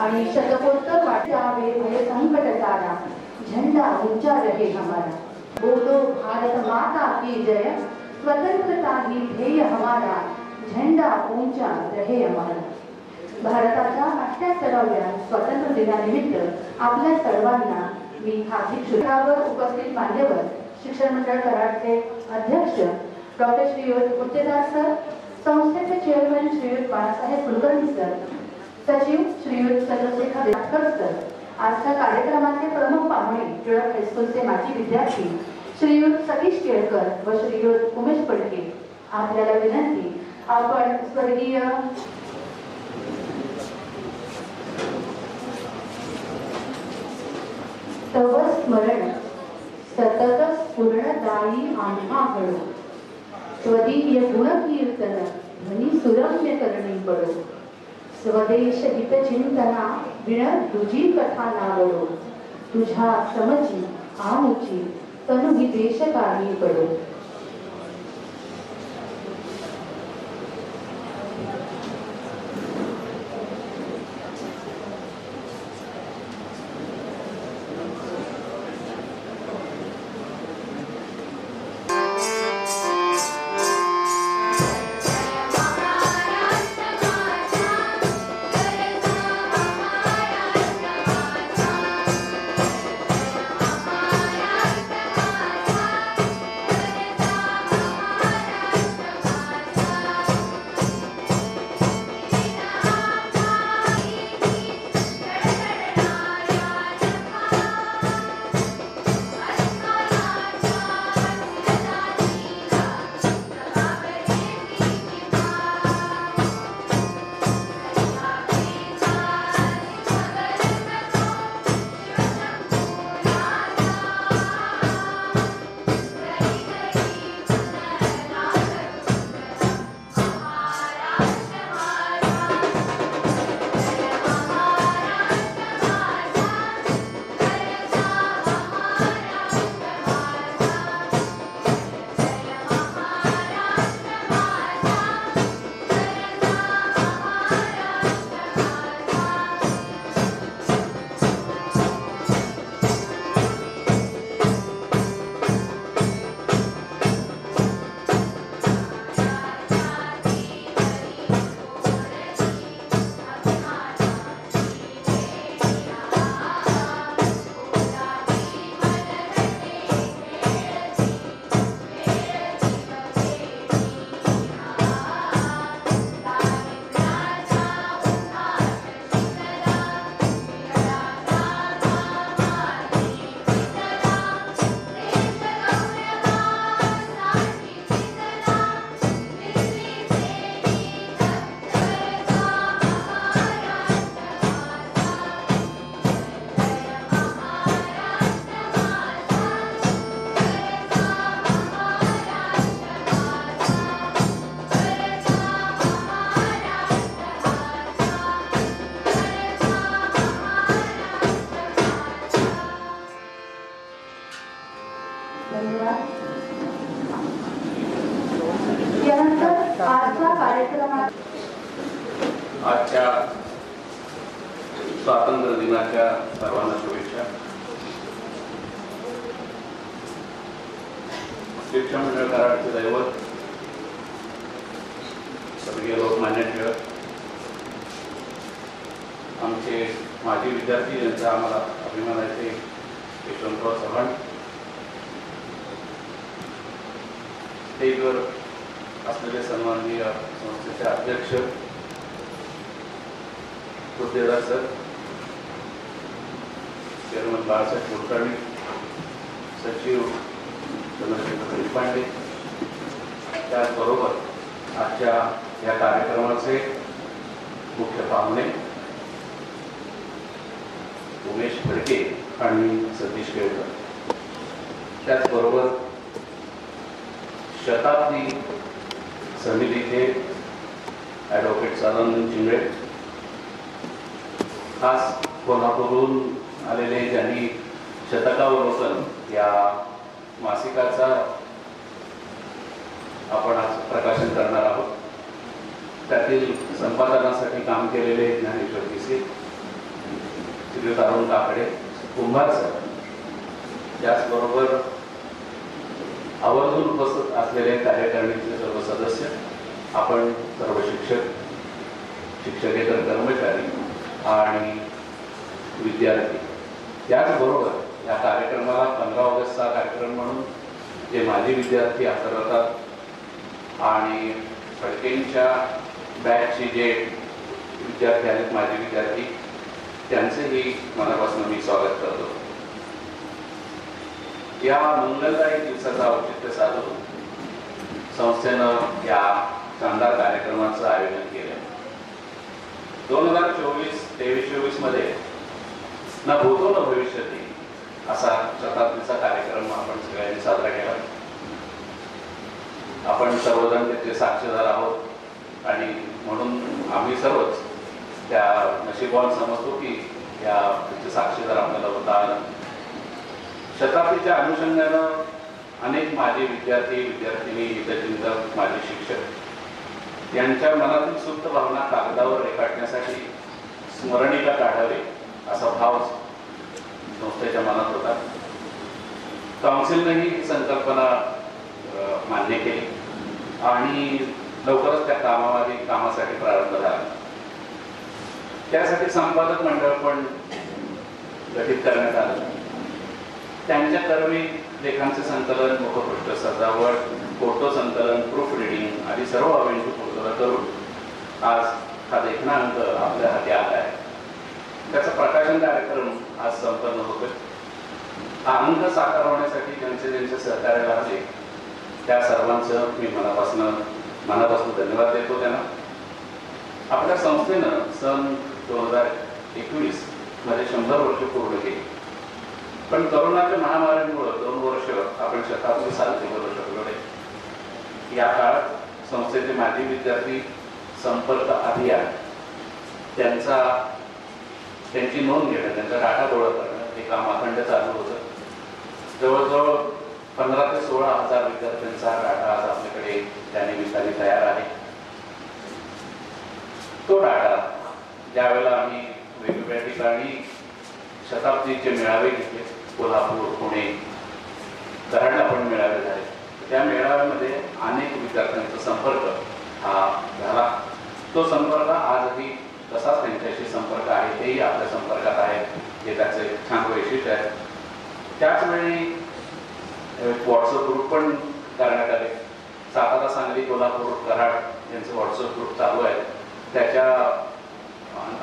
आणि शतकोत्तर वाटावे भय संकट सारा, झंडा ऊंचा रहे हमारा। बोलो भारत माता की जय, स्वतंत्रता ही ध्येय हमारा, झंडा ऊंचा रहे हमारा। भारताच्या 78व्या स्वातंत्र्य दिनानिमित्त आपल्या सर्वांना मी हार्दिक शुभेच्छा। उपस्थित मान्यवर, शिक्षण मंडळ कराडचे अध्यक्ष डॉक्टर श्रीयुत गुत्तेदार सर, संस्थेचे चेअरमन श्रीयुत बाळासाहेब कुलकर्णी सर, सचिव श्रीयुत चंद्रशेखर लाटकर सर, आजच्या कार्यक्रमाचे प्रमुख पाहुणे टिळक हायस्कूलचे माजी विद्यार्थी श्रीयुत सतीश केळकर व श्रीयुत उमेश पडके, आपल्याला विनंती, आपण स्वर्गीय तव स्मरण सतत स्फुरणदायी आम्हा घडो, स्वदीय गुणकीर्तन ध्वनी सुरम्य करणी पडो, स्वदेश हित चिंतना विण तुझी कथा नावडो, तुझ्या समची आमुची तनु ही देशकारी पडो। आजच्या स्वातंत्र्य दिनाच्या सर्वांना शुभेच्छा। शिक्षण मंडळ कराडचे दैवत स्वर्गीय लोकमान्य टिळक, आमचे माजी विद्यार्थी यांचा आम्हाला अभिमान आहे यशवंतराव चव्हाण, स्टेजवर असलेले सन्माननीय संस्थेचे अध्यक्ष गुत्तेदार सर, चेअरमन बाळासाहेब कुलकर्णी, सचिव चंद्रशेखर पांडे, त्याचबरोबर आजच्या या कार्यक्रमाचे मुख्य पाहुणे उमेश पडके आणि सतीश केळकर, त्याचबरोबर शताब्दी समितीचे ॲडव्होकेट सदानंद चिंगळे, खास कोल्हापूरहून आलेले ज्यांनी शतकावलोकन या मासिकाचा आपण आज प्रकाशन करणार आहोत, त्यातील संपादनासाठी काम केलेले ज्ञानेश्वर गिसे, श्री तरुण काकडे, कुंभार सर, त्याचबरोबर आवर्जून उपस्थित असलेले कार्यकारिणीचे सर्व सदस्य, आपण सर्व शिक्षक, शिक्षकेतर कर्मचारी आणि विद्यार्थी, त्याचबरोबर या कार्यक्रमाला 15 ऑगस्टचा कार्यक्रम म्हणून जे माजी विद्यार्थी हजर होतात आणि फडकेंच्या बॅचचे जे विद्यार्थी आहेत, माजी विद्यार्थी, त्यांचेही मनापासून मी स्वागत करतो. या मंगलदायी दिवसाचं औचित्य साधून संस्थेनं या शानदार कार्यक्रमाचं आयोजन केलं. 2024-23-24 मध्ये ना भूतो न भविष्यती असा शताब्दीचा कार्यक्रम आपण सगळ्यांनी साजरा केला. आपण सर्वजण त्याचे साक्षीदार आहोत आणि म्हणून आम्ही सर्वच त्या नशिबान समजतो की या त्याचे साक्षीदार आपल्याला होता आला. शताब्दीच्या अनुषंगानं अनेक माजी विद्यार्थी, विद्यार्थिनी, हितचिंतक, माजी शिक्षक यांच्या मनातील सुप्त भावना कागदावर रेखाटण्यासाठी स्मरणिका काढावे असा भाव संस्थेच्या मनात होता. काउन्सिलनेही ही संकल्पना मान्य केली आणि लवकरच त्या कामासाठी प्रारंभ झाला. त्यासाठी संपादक मंडळ पण गठीत करण्यात आलं. त्यांच्या कर्मी लेखांचे संकलन, मुखपृष्ठ सजावट, फोटो संकलन, प्रूफ रिडिंग आदी सर्व अवेंटू पूर्ण करून आज हा देखणा अंक आपल्या हाती आला आहे. त्याचा प्रकाशन कार्यक्रम आज संपन्न होतोय. हा अंक साकार होण्यासाठी ज्यांचे सहकार्य लाभले त्या सर्वांचं मी मनापासून धन्यवाद देतो त्यांना. आपल्या संस्थेनं सन 2021 मध्ये 100 वर्ष पूर्ण केली, पण कोरोनाच्या महामारीमुळे 2 वर्ष आपण शताब्दी साजरी करू शकलो नाही. या काळात संस्थेचे माजी विद्यार्थी संपर्क अभियान त्यांची नोंद घेणं, त्यांचा डाटा गोळा करणं हे काम अखंड चालू होतं. जवळजवळ 15 ते 16 हजार विद्यार्थ्यांचा डाटा आज आपल्याकडे त्या निमित्ताने तयार आहे. तो डाटा ज्यावेळेला आम्ही वेगवेगळ्या ठिकाणी शताब्दीचे मेळावे घेतले, कोल्हापूर, पुणे, कराडला पण मेळावे झाले, त्या मेळाव्यामध्ये अनेक विद्यार्थ्यांचा संपर्क हा झाला. तो संपर्क आजही तसाच त्यांच्याशी संपर्क आहे, तेही आपल्या संपर्कात आहेत, हे त्याचे छान वैशिष्ट्य आहे. त्याचवेळी व्हॉट्सअप ग्रुप पण करण्यात आले. सातारा, सांगली, कोल्हापूर, कराड यांचे व्हॉट्सअप ग्रुप चालू आहेत. त्याच्या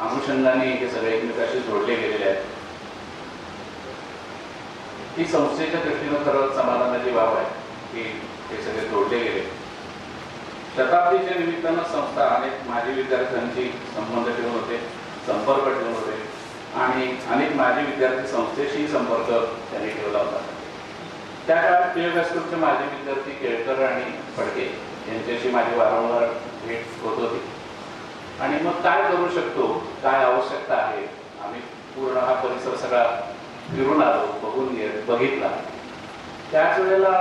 अनुषंगाने हे सगळे एकमेकांशी जोडले गेलेले आहेत. ही संस्थेच्या दृष्टीनं खरंच समाधानाची बाब आहे की हे सगळे जोडले गेले. शताब्दीच्या निमित्तानं संस्था अनेक माजी विद्यार्थ्यांची संबंध ठेवून होते, संपर्क ठेवून होते आणि अनेक माजी विद्यार्थी संस्थेशी संपर्क त्यांनी ठेवला होता. त्या काळात टिळक हायस्कूलचे माजी विद्यार्थी केळकर आणि फडके यांच्याशी माझी वारंवार भेट होत होती आणि मग काय करू शकतो, काय आवश्यकता आहे, आम्ही पूर्ण हा परिसर सगळा फिरून आलो, बघितला. त्याच वेळेला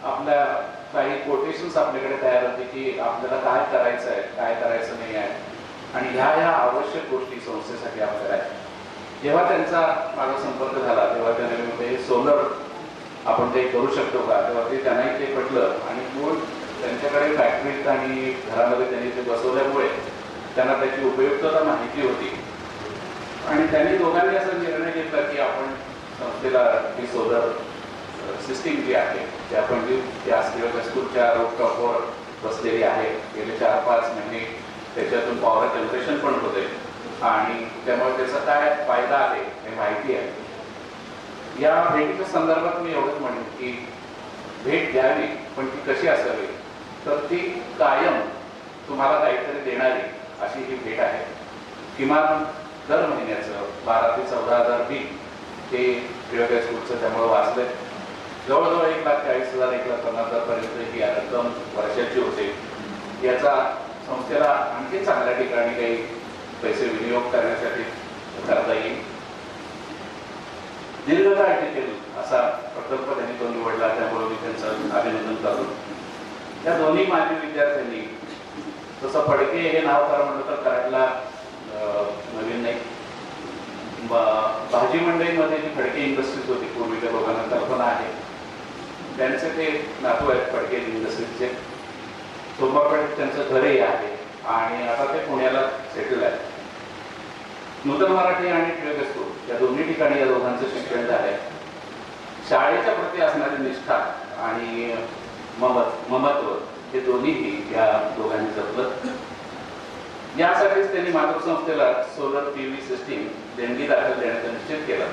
आपल्या काही कोटेशन्स आपल्याकडे तयार होते की आपल्याला काय करायचं आहे, काय करायचं नाही आहे आणि ह्या आवश्यक गोष्टी संस्थेसाठी आपल्याला आहेत. जेव्हा त्यांचा माझा संपर्क झाला तेव्हा त्याने म्हणजे सोलर आपण ते करू शकतो का, तेव्हा ते त्यांनाही ते पटलं आणि मूळ त्यांच्याकडे फॅक्टरीत आणि घरामध्ये त्यांनी ते बसवल्यामुळे त्यांना त्याची उपयुक्तता माहिती होती आणि त्यांनी दोघांनी असा निर्णय घेतला की आपण संस्थेला ही सोलर सिस्टीम जी आहे ते आपण जी स्कूलच्या रूफटॉपवर बसलेली आहे, गेले 4-5 महिने त्याच्यातून पॉवर जनरेशन पण होते आणि त्यामुळे त्याचा काय फायदा आहे हे माहिती आहे. या भेटीच्या संदर्भात मी एवढंच म्हणेन की भेट द्यावी, पण ती कशी असावी, तर ती कायम तुम्हाला काहीतरी देणारी अशी ही भेट आहे. किमान दर महिन्याचं 12,000 ते 14,000 बिल ते टिळक हायस्कूलचं त्यामुळे वाचले. जवळजवळ 1,40,000 1,50,000 पर्यंत ही रक्कम वर्षाची होते. याचा संस्थेला आणखी चांगल्या ठिकाणी काही पैसे विनियोग करण्यासाठी करता येईल. दीर्घकाळ टिकेल असा प्रकल्प त्यांनी तो निवडला, त्यामुळे मी त्यांचं अभिनंदन करतो. त्या दोन्ही माजी विद्यार्थ्यांनी तसं फडके हे नाव करा म्हटलं तर कराडला नवीन नाही, भाजी मंडईमध्ये जी फडके इंडस्ट्रीज होती पूर्वीच्या लोकांना कल्पना आहे, त्यांचे ते नातू आहेत फडके इंडस्ट्रीजचे. सोमवारपेठेत त्यांचं घरही आहे आणि आता ते पुण्याला सेटल आहेत. नूतन मराठी आणि टिळक स्कूल या दोन्ही ठिकाणी या दोघांचं शिक्षण झालंय. शाळेच्या प्रती असणारी निष्ठा आणि ममत्व हे दोन्हीही या दोघांनी जपलं. यासाठीच त्यांनी मातृसंस्थेला सोलर PV सिस्टीम देणगी दाखल देण्याचं निश्चित केलं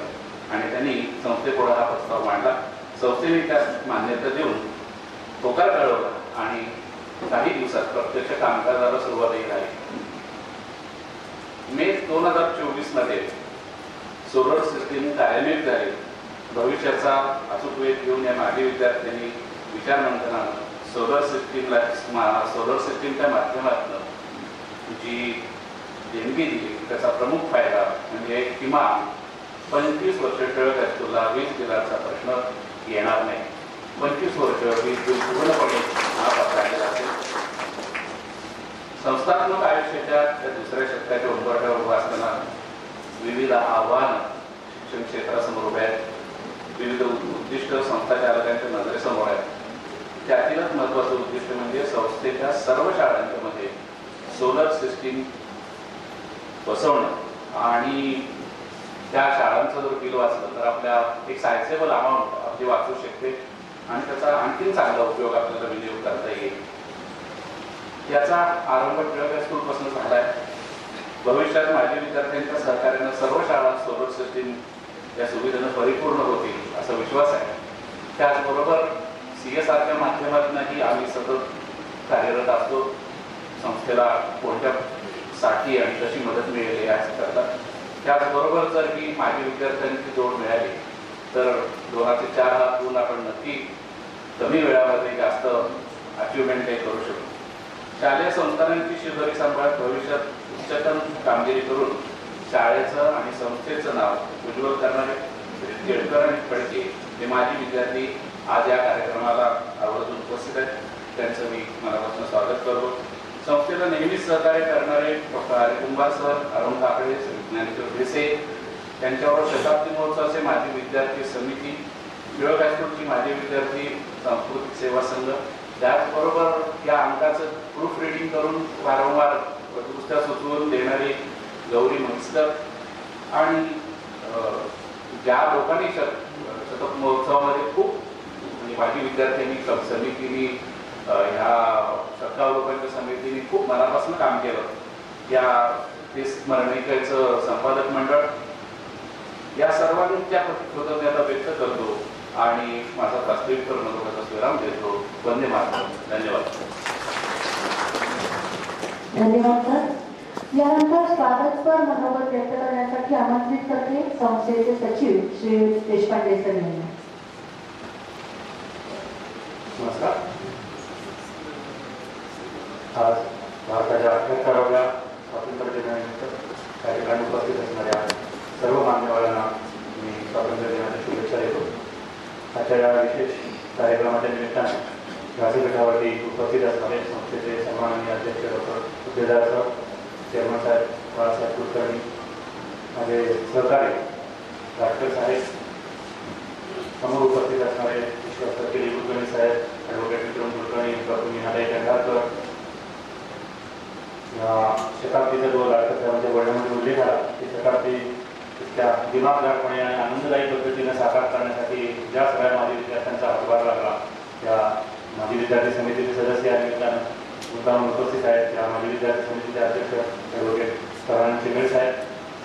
आणि त्यांनी संस्थेपुढे हा प्रस्ताव मांडला. संस्थेने त्यास मान्यता देऊन होकार कळवला आणि काही दिवसात प्रत्यक्ष कामकाजाला सुरुवातही झाली. मे 2024 मध्ये सोलर सिस्टीम कार्यान्वित झाली. भविष्याचा अचूक वेध घेऊन या माजी विद्यार्थ्यांनी विचार मंथनानं सोलर सिस्टीमच्या माध्यमातून जी देणगी दिली त्याचा प्रमुख फायदा म्हणजे किमान 25 वर्ष टिळक हायस्कूलला वीज बिलाचा प्रश्न येणार नाही. 25 वर्ष वीज बिल पूर्णपणे राहिलेला असेल. संस्थात्मक आयुष्याच्या त्या दुसऱ्या शतकाच्या उंबरठ्यावर उभा असताना विविध आव्हानं शिक्षण क्षेत्रासमोर उभे आहेत. विविध उद्दिष्ट संस्था चालकांच्या नजरेसमोर आहेत. त्यातीलच महत्त्वाचं उद्दिष्ट म्हणजे संस्थेच्या सर्व शाळांच्या मध्ये सोलर सिस्टीम बसवणं आणि त्या शाळांचं जर बिल वाचलं तर आपल्या एक सायझेबल अमाऊंट आपली वाचू शकते आणि त्याचा आणखीन चांगला उपयोग आपल्याला विनियोग करता येईल. याचा आरंभ टिळक हायस्कूलपासून झाला आहे. भविष्यात माजी विद्यार्थ्यांच्या सहकार्यानं सर्व शाळा सोलर सिस्टीम या सुविधेनं परिपूर्ण होतील असा विश्वास आहे. त्याचबरोबर CSRच्या माध्यमातूनही आम्ही सतत कार्यरत असतो. संस्थेला कोणत्या साठी आणि कशी मदत मिळेल याकरता. त्याचबरोबर जर ही माजी विद्यार्थ्यांची जोड मिळाली तर 2 ते 4 हात गुण आपण नक्की कमी वेळामध्ये जास्त अचिव्हमेंट काही करू शकतो. शालेय संस्थानांची शिदोरी सांभाळत भविष्यात उच्चतम कामगिरी करून शाळेचं आणि संस्थेचं नाव उज्ज्वल करणारे केळकर आणि फडके हे माजी विद्यार्थी आज या कार्यक्रमाला आवर्जून उपस्थित आहेत. त्यांचं मी मनापासून स्वागत करतो. संस्थेला नेहमीच सहकार्य करणारे डॉक्टर कुंभार सर, अरुण काकडे, ज्ञानेश्वर देसे, त्यांच्यावर शताब्दी महोत्सवाचे माजी विद्यार्थी समिती, टिळक हायस्कूलची माजी विद्यार्थी सांस्कृतिक सेवा संघ, त्याचबरोबर या अंकाचं प्रूफ रिडिंग करून वारंवार दुरुस्त्या सुचवून देणारी गौरी म्हैसकर आणि ज्या लोकांनी शतक महोत्सवामध्ये खूप म्हणजे माजी विद्यार्थ्यांनी समितीने ह्या शतकावलोकनच्या समितीने खूप मनापासून काम केलं. या ते स्मरणिकेचं संपादक मंडळ या सर्वांनी त्या कृतज्ञता व्यक्त करतो आणि माझा प्रास्ताविक महत्त्वाचा विराम देतो. वंदे मातरम. धन्यवाद. धन्यवाद सर. यानंतर स्वागतपर मनोगत व्यक्त करण्यासाठी आमंत्रित करते संस्थेचे सचिव श्री देशपांडे सर यांना. नमस्कार. आज भारताच्या 78व्या स्वातंत्र्य दिनानिमित्त या ठिकाणी उपस्थित असणाऱ्या सर्व मान्यवरांना मी स्वातंत्र्य दिनाच्या शुभेच्छा देतो. आजच्या या विशेष कार्यक्रमाच्या निमित्ताने व्यासपीठावरती उपस्थित असणारे संस्थेचे सन्माननीय अध्यक्ष डॉक्टर हुद्देदार सर, चेअरमन साहेब बाळासाहेब कुलकर्णी, माझे सहकारी डॉक्टर साहेब, समोर उपस्थित असणारे ईश्वर केली कुलकर्णी साहेब, ॲडव्होकेट विक्रम कुलकर्णी, डॉक्टर मीनाताई कंधारकर, शताब्दीचा जो लाडकत्यामध्ये वर्णामध्ये उल्लेख झाला की शताब्दी त्या दिमागदारपणे आणि आनंददायी पद्धतीने साकार करण्यासाठी ज्या सगळ्या माजी विद्यार्थ्यांचा हातभार लागला त्या माजी विद्यार्थी समितीचे सदस्य या निमित्तानं मुद्दाम उपस्थित आहेत. त्या माजी विद्यार्थी समितीचे अध्यक्ष ॲडव्होकेट सरांना चिमेळ साहेब,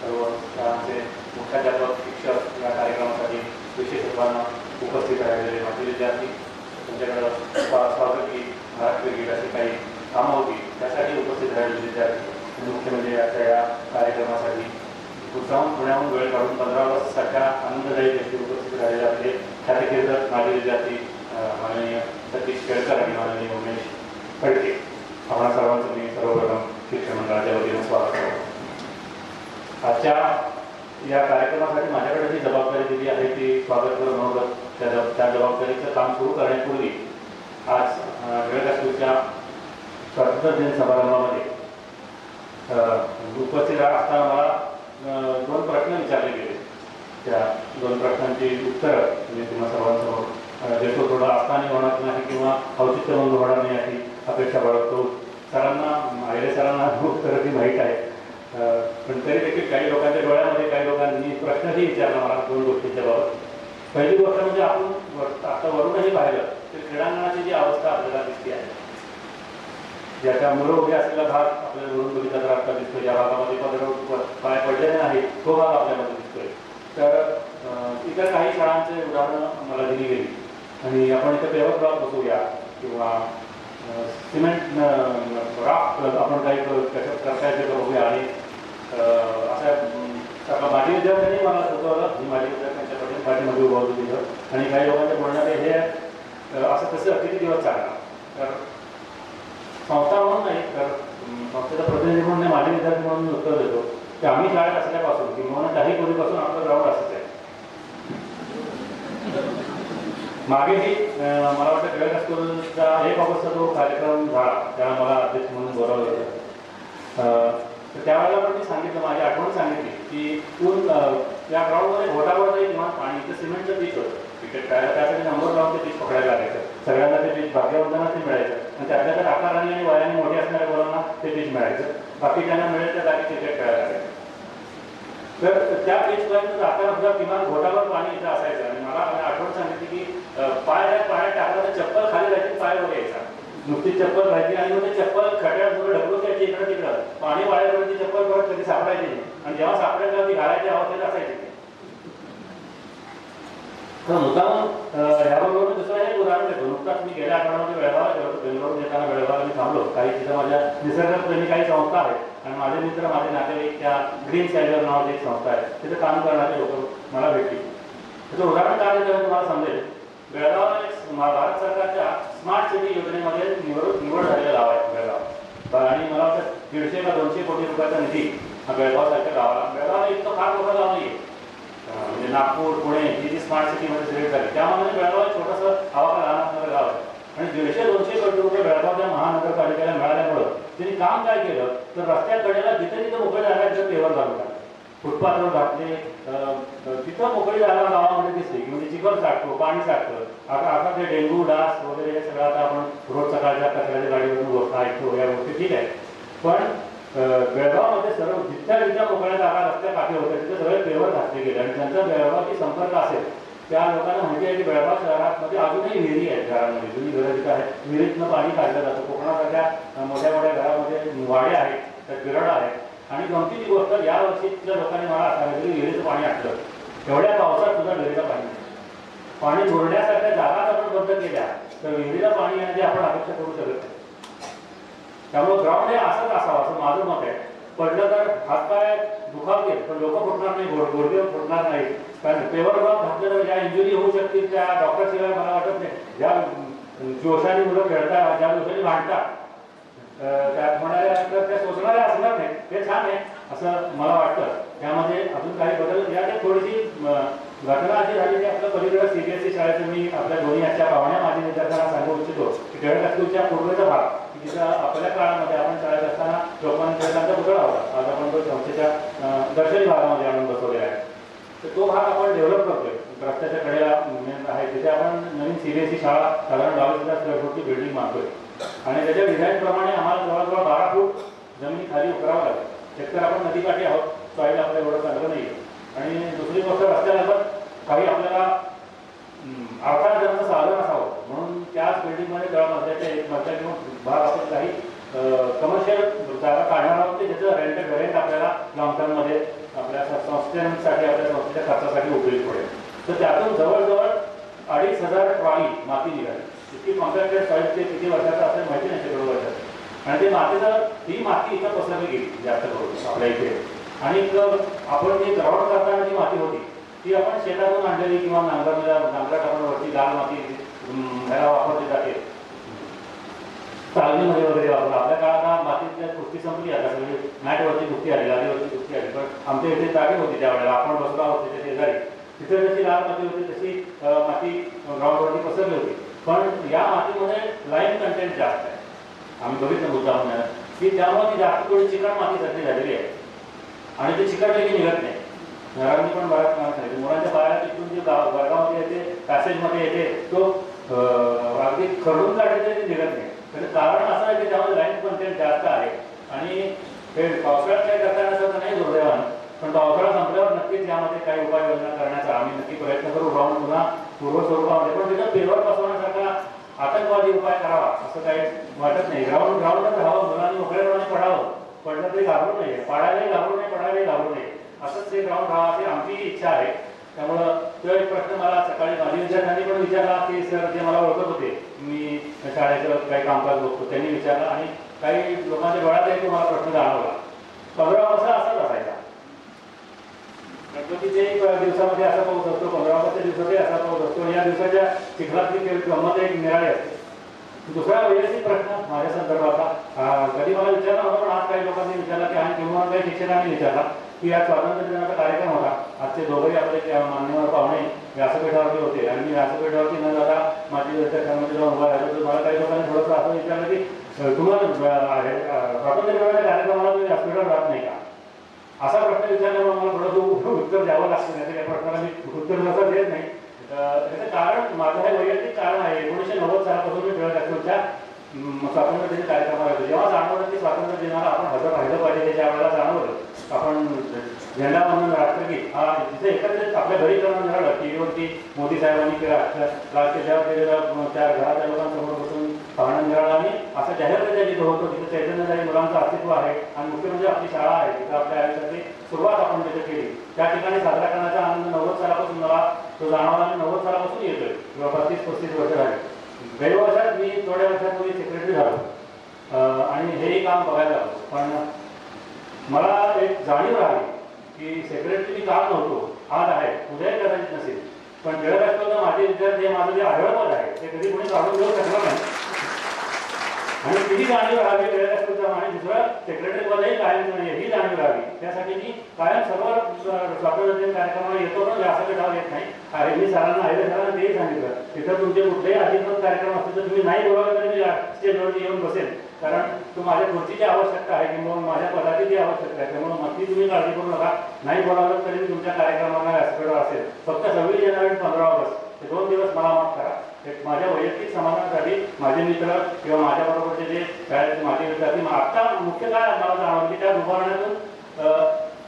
सर्व शाळांचे मुख्याध्यापक, शिक्षक या कार्यक्रमासाठी विशेषत्वानं उपस्थित राहिलेले माजी विद्यार्थी, त्यांच्याकडं स्वागती महाराष्ट्र गीत अशी काही कामं होती त्यासाठी उपस्थित राहिलेले विद्यार्थी, मुख्य म्हणजे याच्या या कार्यक्रमासाठी उत्साहून पुण्याहून वेळ काढून 15 वर्षासारख्या आनंददायी व्यक्ती उपस्थित राहिलेले आपले ख्यातकीर्तक माजी विद्यार्थी माननीय सतीश केळकर आणि माननीय उमेश फडके, आपण सर्वांचं मी सर्वप्रथम शिक्षण मंडळाच्या वतीनं स्वागत करतो. आजच्या या कार्यक्रमासाठी माझ्याकडे जी जबाबदारी दिली आहे ती स्वागतपर मनोगत त्या जबाबदारीचं काम सुरू करण्यापूर्वी आज टिळक हायस्कूलच्या स्वातंत्र्य दिन समारंभामध्ये उपस्थित असताना मला दोन प्रश्न विचारले गेले. त्या दोन प्रश्नांची उत्तरं मी तुम्हा सर्वांसमोर देतो. थोडा आस्थानी होणार नाही किंवा औचित्यभंग होणार नाही याची अपेक्षा बाळगतो. सरांना आयरे सरांना उत्तरं ती माहीत आहे, पण तरी देखील काही लोकांच्या डोळ्यामध्ये काही लोकांनी प्रश्नही विचारला मला दोन गोष्टींच्या बाबत. पहिली गोष्ट म्हणजे आपण आता वरूनही पाहिलं तर क्रीडांगणाची जी अवस्था आपल्याला दिसते आहे, ज्याच्या मुलं उभे असलेला भाग आपल्याला वरून बघितला तर आपल्याला दिसतोय, ज्या भागामध्ये पाय पडलेले नाही तो भाग आपल्यामध्ये दिसतोय. तर इतर काही शाळांचे उदाहरणं मला दिली गेली आणि आपण इथं पेवर ब्लॉक बसवूया किंवा सिमेंट राफ्ट आपण काही कशा करता येते बघूया. आणि असं माझी विद्यार्थ्यांनी मला सुचवलं, मी माझ्या विद्यार्थ्यांच्या पाठीमध्ये उभं होतो तिथं, आणि काही लोकांच्या बोलण्यात हे असं तसं किती दिवस चालणार. तर संस्था म्हणून नाही तर संस्थेचा प्रतिनिधी म्हणून माझे विद्यार्थी म्हणून उत्तर देतो की आम्ही शाळेत असल्यापासून किंवा काही पूर्वीपासून आपलं ग्राउंड असंच आहे. मागेही मला वाटतं टिळक स्कूलचा 1 ऑगस्टचा जो कार्यक्रम झाला त्याला मला अध्यक्ष म्हणून बोलावलं होतं. तर त्यावेळेला पण मी सांगितलं, माझी आठवण सांगितली की त्या ग्राउंडमध्ये घोटावरही किंवा पाणी तर सिमेंटचं पीच होतं क्रिकेट खेळायला, त्यासाठी नंबर लावून ते पीच पकडायला लागायचं. सगळ्यांना ते पीच भाग्यवंतांना ते मिळायचं आणि त्यातल्या तर आकाराने आणि वयाने मोठे असणाऱ्या मुलांना ते पीच मिळायचं. बाकी त्यांना मिळेल त्या जागी क्रिकेट खेळायला लागायचं. तर त्या पीचपर्यंत जाताना सुद्धा किमान घोटावर पाणी इथं असायचं आणि मला आठवण सांगितली की पाण्यात टाकला तर चप्पल खाली राहायची, पाय वर यायचा, नुकती चप्पल राहायची आणि मग ते चप्पल खड्यात थोडं ढकलून द्यायची इकडं तिकडं, पाणी वाळेपर्यंत ती चप्पल परत कधी सापडायची नाही आणि जेव्हा सापडायला ती घालायची अवस्थेत असायची. तर मुद्दाम ह्याबरोबर दुसरं एक उदाहरण देतो. नुकताच मी गेल्या आठवड्यामध्ये बेळगावला गेलो होतो. बेंगलोर येताना बेळगावला मी थांबलो. काही तिथं माझ्या निसर्गप्रेमी काही संस्था आहेत आणि माझे मित्र माझे नातेवाईक त्या ग्रीन सॅल्युअर नावाची एक संस्था आहे, तिथे काम करणारे लोक मला भेटली. त्याचं उदाहरण काय तेव्हा तुम्हाला समजेल. बेळगावला एक भारत सरकारच्या स्मार्ट सिटी योजनेमध्ये निवड झालेलं गाव आहे बेळगाव, आणि मला वाटतं 150 का 200 कोटी रुपयाचा निधी हा बेळगावसारख्या गावाला. बेळगावला इतकं फार मोठं गाव नाही, म्हणजे नागपूर पुणे ही जी स्मार्ट सिटीमध्ये सिलेक्ट झाली त्यामध्ये बेळगाव एक छोटंसं आवाका लहान असणारं गाव आहे. आणि 150-200 कोटी रुपये बेळगावच्या महानगरपालिकेला मिळाल्यामुळं त्यांनी काम काय केलं तर रस्त्याकडेला जिथे जिथे मोकळी जागा आहे तिथं पेवर घालून टाकले, फुटपाथवर घातले, तिथं मोकळी जागा गावामध्ये दिसली की म्हणजे चिखल साठतो, पाणी साठतं. आता ते डेंग्यू डास वगैरे हे सगळं आता आपण रोज सकाळच्या कचऱ्याच्या गाडीवरून गोष्ट ऐकतो, या गोष्टी ठीक आहे. पण बेळगावमध्ये सर्व जितक्या मोकळ्या जागा रस्त्या काठी होत्या तिथे सगळे पेवर घातले गेले आणि त्यांचा बेळगावशी संपर्क असेल त्या लोकांना माहिती आहे की बेळगाव शहरामध्ये अजूनही विहिरी आहेत घरामध्ये, जुनी घरं जिथं आहेत विहिरीतनं पाणी काढलं जातं. कोकणासारख्या मोठ्या मोठ्या घरामध्ये वाडे आहेत, त्या गिरड आहेत. आणि गमतीची गोष्ट यावर्षीच्या लोकांनी मला सांगितलं की विहिरीचं पाणी आटलं, एवढ्या पावसात सुद्धा विहिरीचं पाणी भरण्यासारख्या जागा आपण बंद केल्या तर विहिरीला पाणी येण्याची आपण अपेक्षा करू शकत नाही. त्यामुळे ग्राउंड हे असंच असावं असं माझं मत आहे. पडलं तर हातपाय दुखावतील पण लोक फुटणार नाही, गोडगे फुटणार नाही. कारण पेवर ब्लॉक घातलं तर ज्या इंजुरी होऊ शकतील त्या डॉक्टरशिवाय मला वाटत नाही. ज्या जोशाने मुलं खेळतात, ज्या जोशाने भांडतात त्यात म्हणाल्या तर त्या सोचणाऱ्या असणार नाही. ते छान आहे असं मला वाटतं. त्यामध्ये अजून काही बदल यात थोडीशी घटना अशी झाली की आपल्या पलीकडे CBSE शाळेचं मी आपल्या दोन्ही याच्या पाहुण्या माझ्या विद्यार्थ्यांना सांगू इच्छितो की टिळक स्कूलच्या पूर्वेचा भाग तिथं आपल्या काळामध्ये आपण शाळेत असताना लोकांचा पुतळा होता. आज आपण तो संस्थेच्या दर्शनी भागामध्ये आणून बसवलेला आहे. तर तो भाग आपण डेव्हलप करतोय. रस्त्याच्या कडेला आहे तिथे आपण नवीन CBSE शाळा साधारण 22,000 स्क्वेअर फूटची बिल्डिंग मागतोय आणि त्याच्या डिझाईनप्रमाणे आम्हाला जवळजवळ 12 फूट जमिनी खाली उतरावं लागेल. एकतर आपण नदीकाठी आहोत, सॉईल आपल्या एवढं चांगलं नाही आहे. आणि दुसरी गोष्ट रस्त्याला काही आपल्याला अर्थार्जनाचं साधन असावं म्हणून त्याच बिल्डिंगमध्ये तळमजल्याच्या एक मजल्या किंवा भाग आपण काही कमर्शियल जागा काढणार आहोत की ज्याचं रेंट आपल्याला लॉंग टर्ममध्ये आपल्या संस्थेसाठी आपल्या संस्थेच्या खर्चासाठी उपयोगी पडेल. तर त्यातून जवळजवळ 2,500 ट्रॉली माती निघाली. इतकी कॉम्पॅक्टेड सॉईल ते किती वर्षाचं असेल माहिती नाही, शेकडो वर्षाचं. आणि ते ही माती इथं पसरली गेली जास्त करून आपल्या इथे. आणि आपण जी ग्राउंड करताना जी माती होती ती आपण शेतातून आणलेली किंवा नांगरात आपण वरती लाल माती ह्याला वापरली जाते, चालणीमध्ये वगैरे वापरलं. आपल्या काळात मातीतल्या कुस्ती संपली, आता सगळी मॅटवरची कुस्ती आली, गादीवरची कुस्ती आली. पण आमच्या इथे जागे होती त्यावेळेला आपण बसलो आहोत त्याच्या शेजारी, तिथे जशी लाल माती होती तशी माती ग्राउंडवरती पसरली होती. पण या मातीमध्ये लाईम कंटेंट जास्त आहे. आम्ही बघितलं मुद्दा म्हणून की त्यामुळे ती जास्त थोडी चिकट मातीसारखी झालेली आहे. आणि ते चिकटले की निघत नाही. घरांनी पण बऱ्याच कामात सांगितलं मुलांच्या पायाला तिथून जे वर्गामध्ये येते पॅसेजमध्ये येते तो अगदी खरडून काढायचं ते निघत नाही. त्याचं कारण असं आहे की त्यामध्ये लाईन कंटेंट जास्त आहे आणि हे पावसाळ्यात काही करता येण्याचं तर नाही दुर्दैवानं, पण पावसाळा संपल्यावर नक्कीच यामध्ये काही उपाययोजना करण्याचा आम्ही नक्की प्रयत्न करू राहून पुन्हा पूर्वस्वरूपामध्ये. पण तिथं पेवर बसवण्यासारखा आतंकवादी उपाय करावा असं काही वाटत नाही. ग्राउंडवर राहावं, मुलांनी मोकळेपणाने पडावं, पडलं तरी घाबरू नये, पाडायलाही घाबरू नये, पडायलाही घाबरू नये, असंच ते ग्राउंड राहावं अशी आमची इच्छा आहे. त्यामुळं तो एक प्रश्न मला सकाळी माझी विद्यार्थ्यांनी पण विचारला की सर जे मला ओळखत होते, मी शाळेचं काही कामकाज बघतो, त्यांनी विचारलं आणि काही लोकांच्या डोळ्यातही तो मला प्रश्न जाणवला. 15 वर्ष असाच असायचा. गणपतीचे दिवसामध्ये असा पाऊस असतो, 15 ऑगस्टच्या दिवसातही असा पाऊस असतो. या दिवसाच्या चिखलातली गंमत एक निराळी असते. दुसरा वैयक्तिक प्रश्न माझ्या संदर्भातला कधी मला विचारला होता, पण आज काही लोकांनी विचारला की आणि किंवा काही शिक्षकांनी विचारला की आज स्वातंत्र्य दिनाचा कार्यक्रम होता. आजचे दोघंही आपले मान्यवर पाहुणे व्यासपीठावरती होते आणि मी व्यासपीठावरती न जाता माझी विद्यार्थ्यांमध्ये जाऊन उभा राहिलो. तर मला काही लोकांनी थोडंसं असं विचारलं की तुम्हाला स्वातंत्र्य दिनाच्या कार्यक्रमाला तुम्ही व्यासपीठावर राहत नाही का, असा प्रश्न विचारल्यामुळे मला थोडंसं उत्तर द्यावं लागतं. त्याच्या काही प्रश्नाला मी उत्तर जसं देत नाही. त्याचं कारण माझं हे वैयक्तिक कारण आहे. 1990 सालापासून मी टिळक हायस्कूलच्या स्वातंत्र्य दिन कार्यक्रमाला होतो. जेव्हा जाणवलं की स्वातंत्र्य दिनाला आपण हजर राहिलं पाहिजे, त्याच्या वेळेला जाणवलं आपण झेंडा वंदन राष्ट्रगीत हा तिथे एकत्रित आपल्या घरी करणं झालं. टीव्हीवरती मोदी साहेबांनी लाल किल्ल्यावर केलेलं त्या घराच्या लोकांसमोर बसून पाहणं मिळालं आणि असं जाहीररित्या जिथं होतं तिथं चैतन्यदायी मुलांचं अस्तित्व आहे आणि मुख्य म्हणजे आपली शाळा आहे, तिथं आपल्या आयुष्याची सुरुवात आपण तिथे केली. त्या ठिकाणी साजरा करण्याचा आनंद 90 सालापासून मला तो जाणवला आणि 90 सालापासून येतोय किंवा 35-35 वर्ष झाली. गैर वर्षात मी थोड्या वर्षापूर्वी सेक्रेटरी झालो आणि हेही काम बघायला लागलो. पण मला एक जाणीव राहिली की सेक्रेटरी मी काम नव्हतो, आज आहे, उद्याही कदाचित नसेल. पण टिळक हायस्कूलचा माझे विद्यार्थी हे माझं जे आढळपद आहे ते कधी कोणी काढून घेऊ शकणार नाही आणि तीही जाणीव राहावी टिळक हायस्कूलचा आणि दुसरं सेक्रेटरी पदही कायम नाही ही जाणीव राहावी. त्यासाठी मी कायम सर्व स्वातंत्र्य दिन कार्यक्रमाला येतो, पण व्यासपीठावर येत नाही. अरे मी सरांना सरांना तेही सांगितलं तिथं तुमचे कुठलेही अधिकृत कार्यक्रम असतील तर तुम्ही नाही बोलावलं तरी मी स्टेजवरती येऊन बसेल, कारण तो माझ्या खुर्चीची आवश्यकता आहे किंवा माझ्या पदाची जी आवश्यकता आहे. त्यामुळे नक्की तुम्ही काळजी करू नका. नाही बोलावलं तरी मी तुमच्या कार्यक्रमाला व्यासपीठावर असेल. फक्त 26 जानेवारी आणि 15 ऑगस्ट हे 2 दिवस मला माफ करा. माझ्या वैयक्तिक समाधानासाठी माझे मित्र किंवा माझ्याबरोबरचे जे शाळेचे माझे विद्यार्थी आत्ता मुख्य काय मला जाणवलं की त्या उभारण्यातून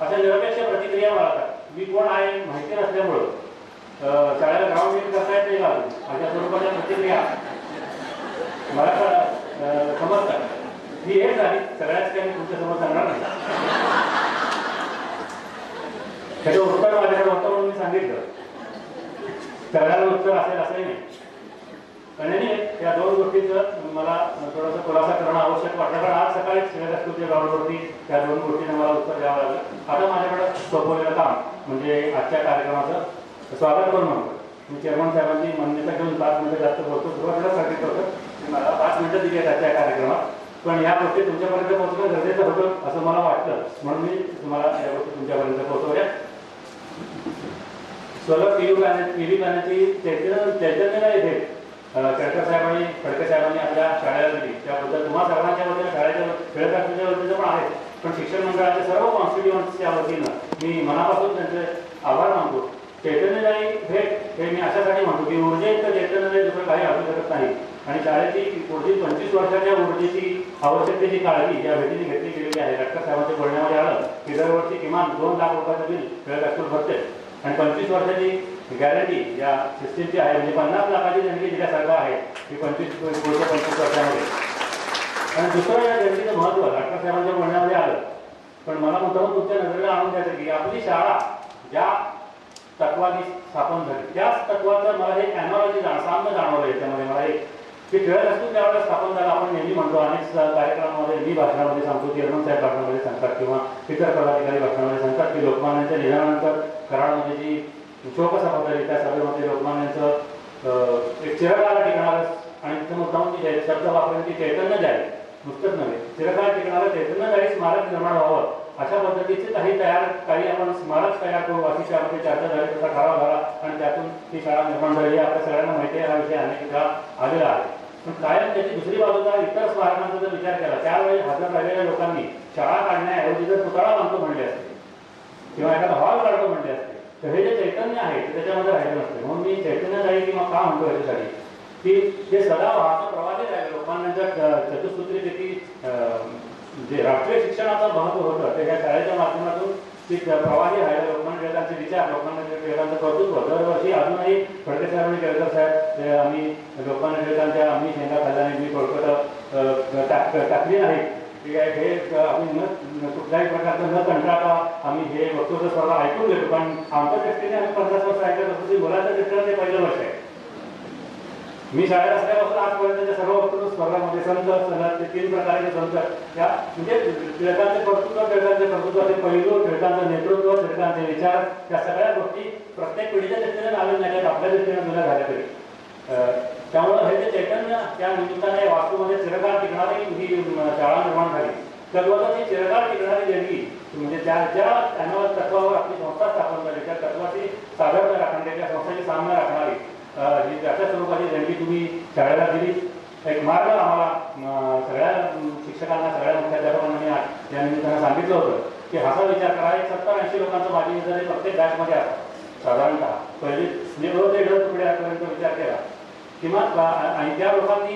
अशा निरपेक्ष प्रतिक्रिया मारतात. मी कोण आहे माहिती नसल्यामुळं शाळेला ग्राउंड मीट करता येत नाही लागून अशा स्वरूपाच्या प्रतिक्रिया मला समजतात. ही हेच झाली सगळ्याच काही तुमच्यासमोर सांगणार नाही. त्याचं उत्तर माझ्याकडे होतं म्हणून मी सांगितलं. सगळ्याला उत्तर असेल असंही नाही. पण या 2 गोष्टीचं मला थोडंसं खुलासा करणं आवश्यक वाटलं, कारण आज सकाळी टिळक हायस्कूलच्या ग्राउंडवरती त्या 2 गोष्टींना मला उत्तर द्यावं लागलं. आता माझ्याकडं सोपवलेलं काम म्हणजे आजच्या कार्यक्रमाचं स्वागत करून म्हणतो. मी चेअरमन साहेबांची मान्यता घेऊन 5 मिनिटं जास्त बोलतो. सुरुवातीला सांगितलं होतं मला 5 मिनिटं दिली आहेत आजच्या कार्यक्रमात, पण या गोष्टी तुमच्यापर्यंत पोहोचणं गरजेचं होतं असं मला वाटलं, म्हणून मी तुम्हाला या गोष्टी तुमच्यापर्यंत पोहोचवल्या. सोलर टीव्ही पॅनलची चैतन्य इथे केळकर साहेबांनी फडके साहेबांनी आपल्या शाळेला दिली, त्याबद्दल तुम्हा सर्वांच्या वतीनं शाळेच्या टिळक हायस्कूलच्या वतीनं पण आहेत, पण शिक्षण मंडळाच्या सर्व कॉन्स्टिट्युएंट्सच्या वतीनं मी मनापासून त्यांचे आभार मानतो. चैतन्यदायी भेट हे मी अशासाठी म्हणतो की ऊर्जेचं चैतन्यदायी दुसरं काही असू शकत नाही आणि शाळेची पुढील 25 वर्षाच्या ऊर्जेची आवश्यकतेची काळजी या भेटीने घेतली गेलेली आहे. डॉक्टर साहेबांच्या बोलण्यामध्ये आलं की दरवर्षी किमान 2 लाख रुपयाचं बिल टिळक हायस्कूल भरते आणि 25 वर्षाची गॅरंटी या सिस्टीमची आहे, म्हणजे 50 लाखाची देणगी दिल्यासारखं आहे की 25 वर्षामध्ये. आणि दुसरं या देणगीचं महत्त्व डॉक्टर साहेबांच्या बोलण्यामध्ये आलं, पण मला मुद्दाम तुमच्या नजरेला आणून द्यायचं की आपली शाळा ज्या तत्वाने स्थापन झाली त्याच तत्वाचं मला हे ॲनॉलॉजी साम्य जाणवलं. याच्यामध्ये मला एक की टिळक हायस्कूल त्यावेळेला स्थापन झालं. आपण नेहमी म्हणतो अनेक कार्यक्रमामध्ये मी भाषणामध्ये सांगतो, चेअरमन साहेब भाषणामध्ये सांगतात किंवा इतर पदाधिकारी भाषणामध्ये सांगतात की लोकमान्यांच्या निधनानंतर कराडमध्ये जी शोकसभा झाली त्या सभेमध्ये लोकमान्यांचं एक चिरकाल टिकणारं आणि तिथं मुद्दाम शब्द वापरून की चैतन्य जाईल नुसतंच नव्हे चिरकाल टिकणारं चैतन्यदायी स्मारक निर्माण व्हावं अशा पद्धतीचे काही आपण स्मारक तयार करू अशी त्यामध्ये चर्चा झाली, तसा ठराव झाला आणि त्यातून ती शाळा निर्माण झाली. आपल्या सगळ्यांना माहिती आहे, हा विषय अनेक वेळा आलेला आहे. पण कायम त्याची दुसरी बाजूला इतर स्मारकांचा जर विचार केला त्यावेळी हजर राहिलेल्या लोकांनी शाळा काढण्याऐवजी जर पुतळा बांधतो म्हणले असते किंवा एखादा हॉल काढतो म्हणले असते, तर हे जे चैतन्य आहे ते त्याच्यामध्ये राहिलं नसते. म्हणून मी चैतन्यदायी किंवा का म्हणतो याच्यासाठी की जे सदा वाहतं प्रवाही राहिलं लोकांच्या चतुसूत्रीपैकी जे राष्ट्रीय शिक्षणाचं महत्व होतं ते ह्या शाळेच्या माध्यमातून ती प्रवाही राहिलं. लोकांना टिळकांचे विचार, लोकांना टिळकांचं कर्तृत्व दरवर्षी अजूनही फडके साहेब आणि केळकर साहेब ते आम्ही लोकांना टिळकांच्या आम्ही शेंगा खाल्ल्याने मी बळकट टाकली नाही, ठीक आहे. हे आम्ही कुठल्याही प्रकारचं न कंटाळता आम्ही हे वक्तव्य स्वतः ऐकून घेतो. पण आमच्या दृष्टीने आम्ही 50 वर्ष ऐकत असतो की मुलाच्या दृष्टीने ते पहिलं वर्ष आहे. मी शाळेत असल्यापासून आजपर्यंतच्या सर्व वक्तृत्व स्पर्धामध्ये संत सनद ते 3 प्रकारचे संत त्या म्हणजे टिळकांचे कर्तृत्व ते पैलू, टिळकांचं नेतृत्व, टिळकांचे विचार या सगळ्या गोष्टी प्रत्येक पिढीच्या दृष्टीने नावे नाही आपल्या दृष्टीने जुन्या झाल्या तरी. त्यामुळं हे जे चैतन्य त्या निमित्ताने वास्तूमध्ये चिरकाल टिकणारी ही शाळा निर्माण झाली. तत्वाची चिरकाल टिकणारी देणगी म्हणजे त्यांना तत्वावर आपली संस्था स्थापन झाली, त्या तत्वाची साधर्म्य राखणारी, त्या संस्थेची साम्य राखणारी ही अशा स्वरूपाची देणगी तुम्ही शाळेला दिली. एक मार्ग आम्हाला सगळ्या शिक्षकांना, सगळ्या मुख्याध्यापकांना मी या निमित्तानं सांगितलं होतं की असा विचार करा, एक 70-80 लोकांचं माझी विचार प्रत्येक बॅचमध्ये असतात साधारणतः. पहिली स्नेह ते ढळ तुकड्यापर्यंत विचार केला किंवा आणि त्या लोकांनी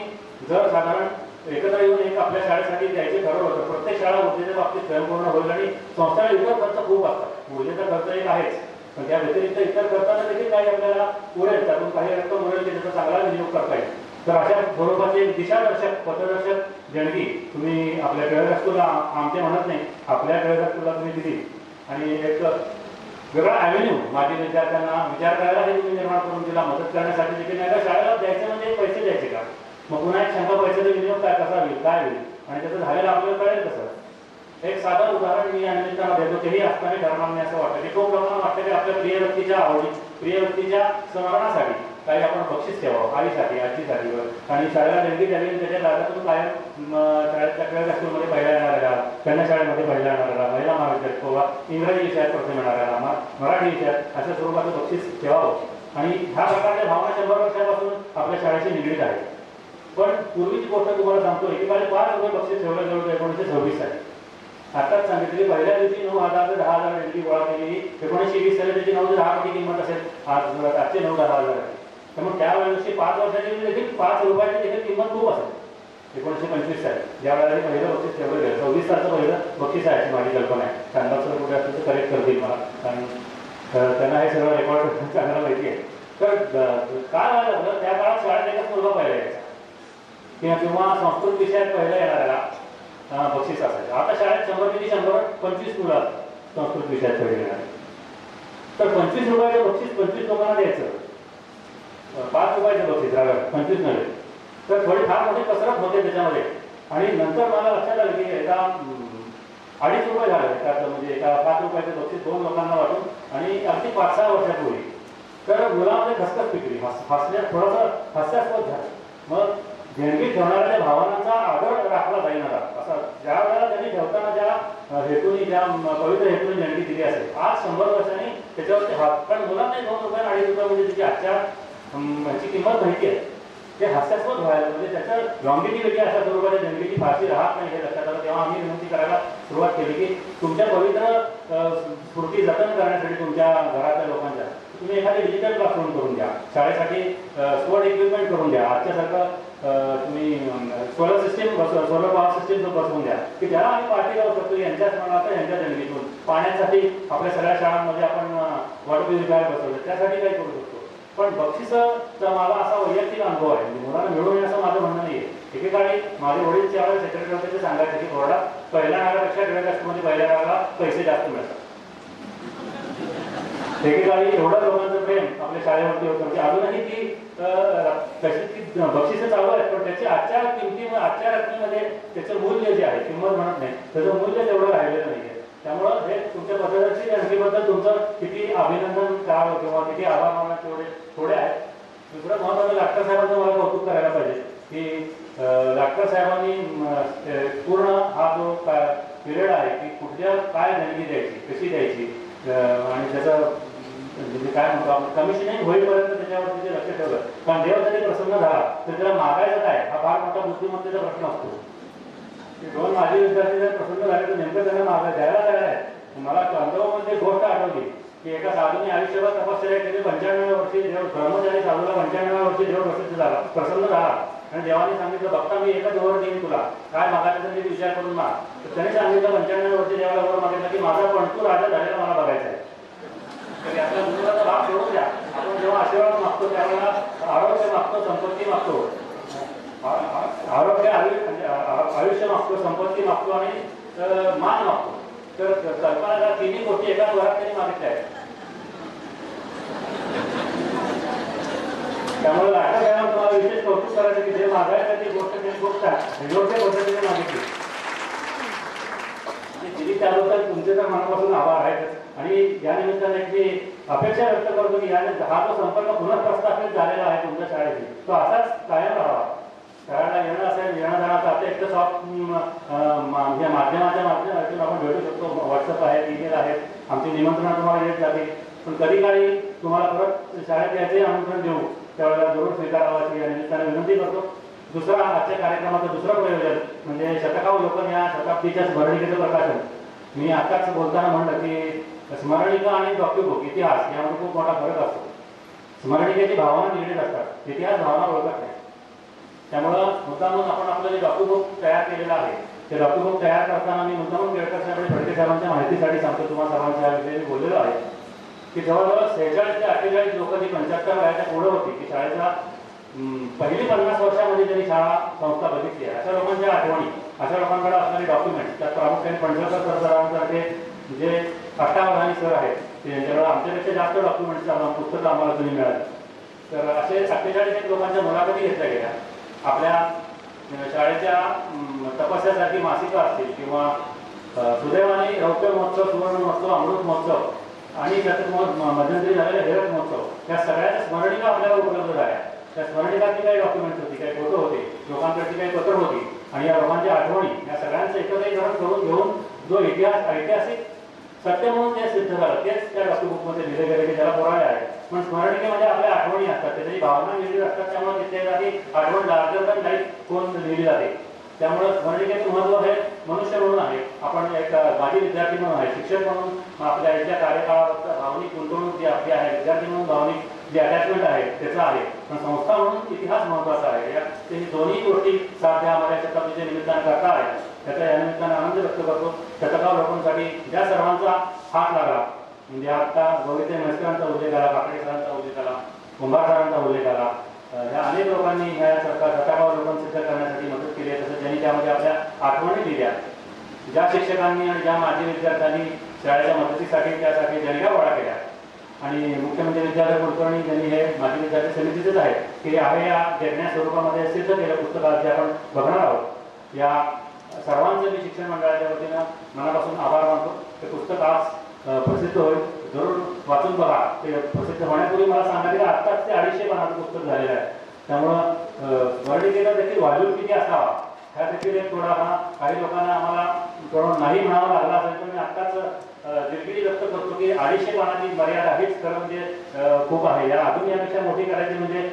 जर साधारण एकत्र येऊन एक आपल्या शाळेसाठी द्यायचे ठरवलं होतं. प्रत्येक शाळा ऊर्जेच्या बाबतीत स्वयंपूर्ण होईल आणि संस्थेला इतर खर्च खूप असतात. ऊर्जेचा खर्च एक आहेच, पण त्या व्यतिरिक्त इतर खर्चाला देखील काही आपल्याला उरेल, त्यातून काही रक्कम उरेल की त्याचा चांगला विनियोग करता येईल. तर अशा स्वरूपाची एक दिशादर्शक पथदर्शक देणगी तुम्ही आपल्या टिळक हायस्कूलला, आमचे म्हणत नाही, आपल्या टिळक हायस्कूलला तुम्ही दिली. आणि एक वेगळा ॲव्हेन्यू माझ्या विद्यार्थ्यांना विचार करायला हे तुम्ही निर्माण करून दिला, मदत करण्यासाठी देखील. नाही का शाळेला द्यायचं म्हणजे पैसे द्यायचे का, मग पुन्हा एक शंका पैशाचा विनियोग काय कसा होईल, काय होईल आणि त्याचं झालेलं आपल्याला कळेल कसं. एक साधं उदाहरण मी या निमित्तानं देतो, तेही असताना ठरणार नाही असं वाटतं की खूप लोकांना वाटतं की आपल्या प्रिय व्यक्तीच्या आवडी, प्रिय व्यक्तीच्या स्मरणासाठी काही आपण बक्षीस ठेवावं, आईसाठी, आजीसाठी. आणि शाळेला देणगी द्यावी, त्याच्या लागातून कायम शाळेच्या टिळक हायस्कूलमध्ये पहिला येणाऱ्या, कन्या शाळेमध्ये पहिला येणाऱ्या, महिला महाविद्यालय किंवा इंग्रजी विषयात प्रथम येणाऱ्या, मराठी विषयात अशा स्वरूपाचं बक्षीस ठेवावं. आणि ह्या प्रकारच्या भावना 100 वर्षापासून आपल्या शाळेशी निगडीत आहे. पण पूर्वीची गोष्ट तुम्हाला सांगतो, एकेकाळी 5 रुपये बक्षीस ठेवलं गेलं 1926 साली. आताच सांगितली पहिल्या दिवशी 9,000 ते 10,000 देणगी गोळा केली. 1920 साली त्याची 9 ते 10 कोटी किंमत असेल, आजचे 9-10,000 आहे. त्यामुळे त्यावेळेशी 5 वर्षाची देखील 5 रुपयाची देखील किंमत खूप असेल. 1925 साली ज्या वेळेला पहिलं बक्षीस ठेवलं गेलं, 26 सालचं पहिलं बक्षीस आहे अशी माझी कल्पना आहे. शानबाग कुठे असतं तर करेक्ट करतील मला, कारण त्यांना हे सगळं रेकॉर्ड चांगलं माहिती आहे. तर काय व्हायला लागलं, त्या काळात शाळेत एकच मुलगा पहिला यायचा किंवा संस्कृत विषयात पहिला येणाऱ्याला बक्षीस असायचं. आता शाळेत 100 पैकी 100 25 मुलं असतात संस्कृत विषयात पहिली येणारे. तर 25 रुपयाचं बक्षीस 25 लोकांना द्यायचं, 5 रुपयाचं बक्षीस राहिलं 25 नव्हे. तर थोडी फार मोठी कसरत होते त्याच्यामध्ये. आणि नंतर मला लक्षात आलं की एका 2.5 रुपये झाले त्यात, म्हणजे एका 5 रुपयाचं बक्षीस 2 लोकांना वाटून आणि अगदी 5-6 वर्षापूर्वी. तर मुलामध्ये खसखस पिकली, हसण्यात थोडंसं हास्यास्पद झालं. मग देणगी ठेवणाऱ्या भावनांचा आदर राखला जाईल आता. असं ज्या वेळेला त्यांनी ठेवताना ज्या हेतूने, ज्या पवित्र हेतूने देणगी दिली असेल, आज 100 वर्षांनी त्याच्यावरती हात, कारण मुलांना 2 रुपये 2.5 रुपये म्हणजे त्याची आजच्या ह्याची किंमत माहिती आहे, ते हास्यास्पद व्हायला म्हणजे त्याचं लॉंगिटिव्हिटी अशा स्वरूपाच्या देणगीची फारशी राहत नाही हे लक्षात आलं. तेव्हा आम्ही विनंती करायला सुरुवात केली की तुमच्या पवित्र स्फूर्ती जतन करण्यासाठी तुमच्या घरातल्या लोकांच्या तुम्ही एखादी डिजिटल क्लासरूम करून द्या, शाळेसाठी स्पोर्ट इक्विपमेंट करून द्या, आजच्यासारखं तुम्ही solar system, solar power system बसवून द्या की त्याला आम्ही पार्टी लावू शकतो यांच्या स्मरणार्थ, यांच्या देणगीतून. पाण्यासाठी आपल्या सगळ्या शाळांमध्ये आपण वॉटर प्युरिफायर बसवलं, त्यासाठी काही करू शकतो. पण बक्षिसाचा मला असा वैयक्तिक अनुभव आहे, म्हणजे मुलांना मिळवून येण्याचं माझं म्हणणं नाही आहे. एकेकाळी माझे वडील ज्यावेळेस सेक्रेटरी होते ते सांगायचे की बोर्डात पहिल्या नावापेक्षा टिळक हायस्कूलमध्ये पहिल्या नावाला पैसे जास्त मिळतात. एकेकाळी एवढं लोकांचं प्रेम आपल्या शाळेवरती होतं, म्हणजे अजूनही ती बक्षिसं चालू आहेत, पण त्याची आजच्या किमतीमध्ये, आजच्या रकमेमध्ये त्याचं मूल्य जे आहे, किंमत म्हणत नाही, त्याचं मूल्य तेवढं राहिलेलं नाही आहे. त्यामुळं हे तुमच्या पद्धतीची देणगीबद्दल तुमचं किती अभिनंदन करावं किंवा किती आभार मानणं तेवढे थोडे आहेत. दुसरं महत्त्वाचं डॉक्टर साहेबांचं मला कौतुक करायला पाहिजे की डॉक्टर साहेबांनी पूर्ण हा जो पिरियड आहे की कुठल्या काय देणगी द्यायची, कशी द्यायची आणि त्याचं म्हणजे काय म्हणतो आपण कमिशनिंग होईपर्यंत त्याच्यावरती ते लक्ष ठेवलं. कारण देव जरी प्रसन्न झाला तर त्याला मागायचं काय हा फार मोठा बुद्धिमत्तेचा प्रश्न असतो. 2 माजी विद्यार्थी जर प्रसन्न झाले तर नेमकं त्यांना द्यायला तयार आहे, मला अनुभवामध्ये गोष्ट आठवली की एका साधूने आयुष्यभर तपश्चर्या केली, 95 वर्षी देव ब्रह्मचारी साधूला 95 वर्षी देव प्रसन्न झाला आणि देवाने सांगितलं, बघता मी एकच वर देईन तुला, काय मागायचं तरी विचार करून माग. त्याने सांगितलं 95 वर्षी देवाला वर मागितलं की माझा पंतू राजा झालेला मला बघायचा आहे. तरी आपल्या गुरुचा भाग सोडून द्या. आपण जेव्हा आशीर्वाद मागतो त्यावेळेला आरोग्य मागतो, संपत्ती मागतो, आरोग्य आयुष्य मागतो, संपत्ती मागतो आणि मान मागतो. तर कल्पना तिन्ही गोष्टी एकाच वरात त्यांनी मागितल्या आहेत. त्यामुळे लाटा घ्यायला तुम्हाला विशेष कौतुक करायचं की जे मागायचं ती गोष्ट त्यांनी गोष्ट योग्य पद्धतीने मागितली. तिने त्याबद्दल तुमचे तर मनापासून आभार आहेत आणि या निमित्ताने एक अपेक्षा व्यक्त करतो की याने हा जो संपर्क पुन्हा प्रस्थापित झालेला आहे तुमच्या शाळेशी तो असाच कायम राहावा. शाळेला येणं असेल, येणं जाणं आता एक तर माध्यमाच्या माध्यमातून आपण भेटू शकतो. व्हॉट्सअप आहे, ईमेल आहेत, आमची निमंत्रण तुम्हाला येत जाते. पण कधी काळी तुम्हाला परत शाळेत यायचे आमंत्रण देऊ त्यावेळेला जरूर स्वीकारावं या निमित्ताने विनंती करतो. दुसरा आजच्या कार्यक्रमाचं दुसरं प्रयोजन म्हणजे शतकाव लोकन या शताब्दीच्या स्मरणिकेचं प्रकाशन. मी आताच बोलताना म्हणलं की स्मरणिका आणि डॉक्युबुक इतिहास यामध्ये खूप मोठा फरक असतो. स्मरणिकेची भावना निगडीत असतात, इतिहास भावना ओळखत नाही. त्यामुळं मुद्दामून आपण आपलं जे डॉक्युबुक तयार केलेलं आहे ते डॉक्युबुक तयार करताना मी मुद्दामून केळकर साहेब आणि फडके साहेबांच्या माहितीसाठी सांगतो. तुम्हाला सर्वांच्या विषयी मी बोललेलो आहे की जवळजवळ 46 ते 48 लोक जी 75 वयाच्या पुढे होती की शाळेचा पहिली 50 वर्षामध्ये त्यांनी शाळा संस्था बघितली आहे. अशा लोकांच्या आठवणी, अशा लोकांकडे असणारे डॉक्युमेंट्स, त्यात प्रामुख्याने पणजळकर सरांसारखे जे अष्टावधानी सर आहेत त्यांच्याकडे आमच्यापेक्षा जास्त डॉक्युमेंट्स पुस्तकं आम्हाला तुम्ही मिळाली. तर असे 48 लोकांच्या मुलाखती घेतल्या गेल्या. आपल्या शाळेच्या तपस्यासाठी मासिकं असतील किंवा सुदैवाने रौप्य महोत्सव, सुवर्ण महोत्सव, अमृत महोत्सव आणि त्यातून मध्यंतरी झालेला हिरक महोत्सव या सगळ्याच्या स्मरणिका आपल्याला उपलब्ध झाल्या. त्या स्मरणिकातली काही डॉक्युमेंट्स होती, काही फोटो होते, लोकांकडची काही पत्र होती आणि या लोकांच्या आठवणी या सगळ्यांचं एकत्रीकरण करून घेऊन जो इतिहास ऐतिहासिक सत्य म्हणून ते सिद्ध झालं तेच त्या डॉक्युबुकमध्ये लिहिले गेले की ज्याला पुरावे आहे. पण स्मरणिकेमध्ये आपल्या आठवणी असतात, त्याची भावना लिहिली असतात. त्यामुळे तिथे जाती आठवण लार्जर दॅन लाईफ कोण लिहिली जाते. त्यामुळे स्मरणिकेचं महत्त्व हे मनुष्य म्हणून आहे, आपण एक माजी विद्यार्थी म्हणून आहे, शिक्षक म्हणून आपल्या याच्या कार्यकाळात भावनिक गुंतवणूक जी आपली आहे, विद्यार्थी म्हणून भावनिक जी अटॅचमेंट आहे त्याचं आहे, पण संस्था म्हणून इतिहास महत्त्वाचा आहे. या दोन्ही गोष्टी साध्या आम्हाला शताब्दीच्या निमित्तानं करता आहेत. त्याचा या निमित्तानं आनंद व्यक्त करतो. शतकाव लोकांसाठी ज्या सर्वांचा हात लागला म्हणजे आता गोविंद म्हैसकरांचा उल्लेख आला, काकडे सरांचा उल्लेख आला, कुंभार सरांचा उल्लेख आला, या अनेक लोकांनी ह्या शतकाव लोकांना सिद्ध करण्यासाठी मदत केली आहे. तसंच ज्यांनी त्यामध्ये आपल्या आठवणी दिल्या, ज्या शिक्षकांनी आणि ज्या माजी विद्यार्थ्यांनी शाळेच्या मदतीसाठी त्यासाठी देणग्या गोळा केल्या आणि मुख्य म्हणजे विद्यार्थी कुलकर्णी ज्यांनी हे माजी विद्यार्थी समितीचेच आहे की आहे या जगण्या स्वरूपामध्ये सिद्ध केलं पुस्तकात जे आपण बघणार आहोत. या सर्वांचं मी शिक्षण मंडळाच्या वतीनं मनापासून आभार मानतो. ते पुस्तक आज प्रसिद्ध होईल, जरूर वाचून बघा. ते प्रसिद्ध होण्यापूर्वी मला सांगायचं की आत्ताच ते 250 पानाचं पुस्तक झालेलं आहे. त्यामुळं स्मरणिकेला देखील व्हॉल्यूम किती असावा ह्या देखील एक थोडा काही लोकांना आम्हाला थोडं नाही म्हणावं लागला असेल तर मी आत्ताच दिलगिरी व्यक्त करतो की 250 पानाची मर्यादा हीच खरं म्हणजे खूप आहे. या अजून यापेक्षा मोठी करायची म्हणजे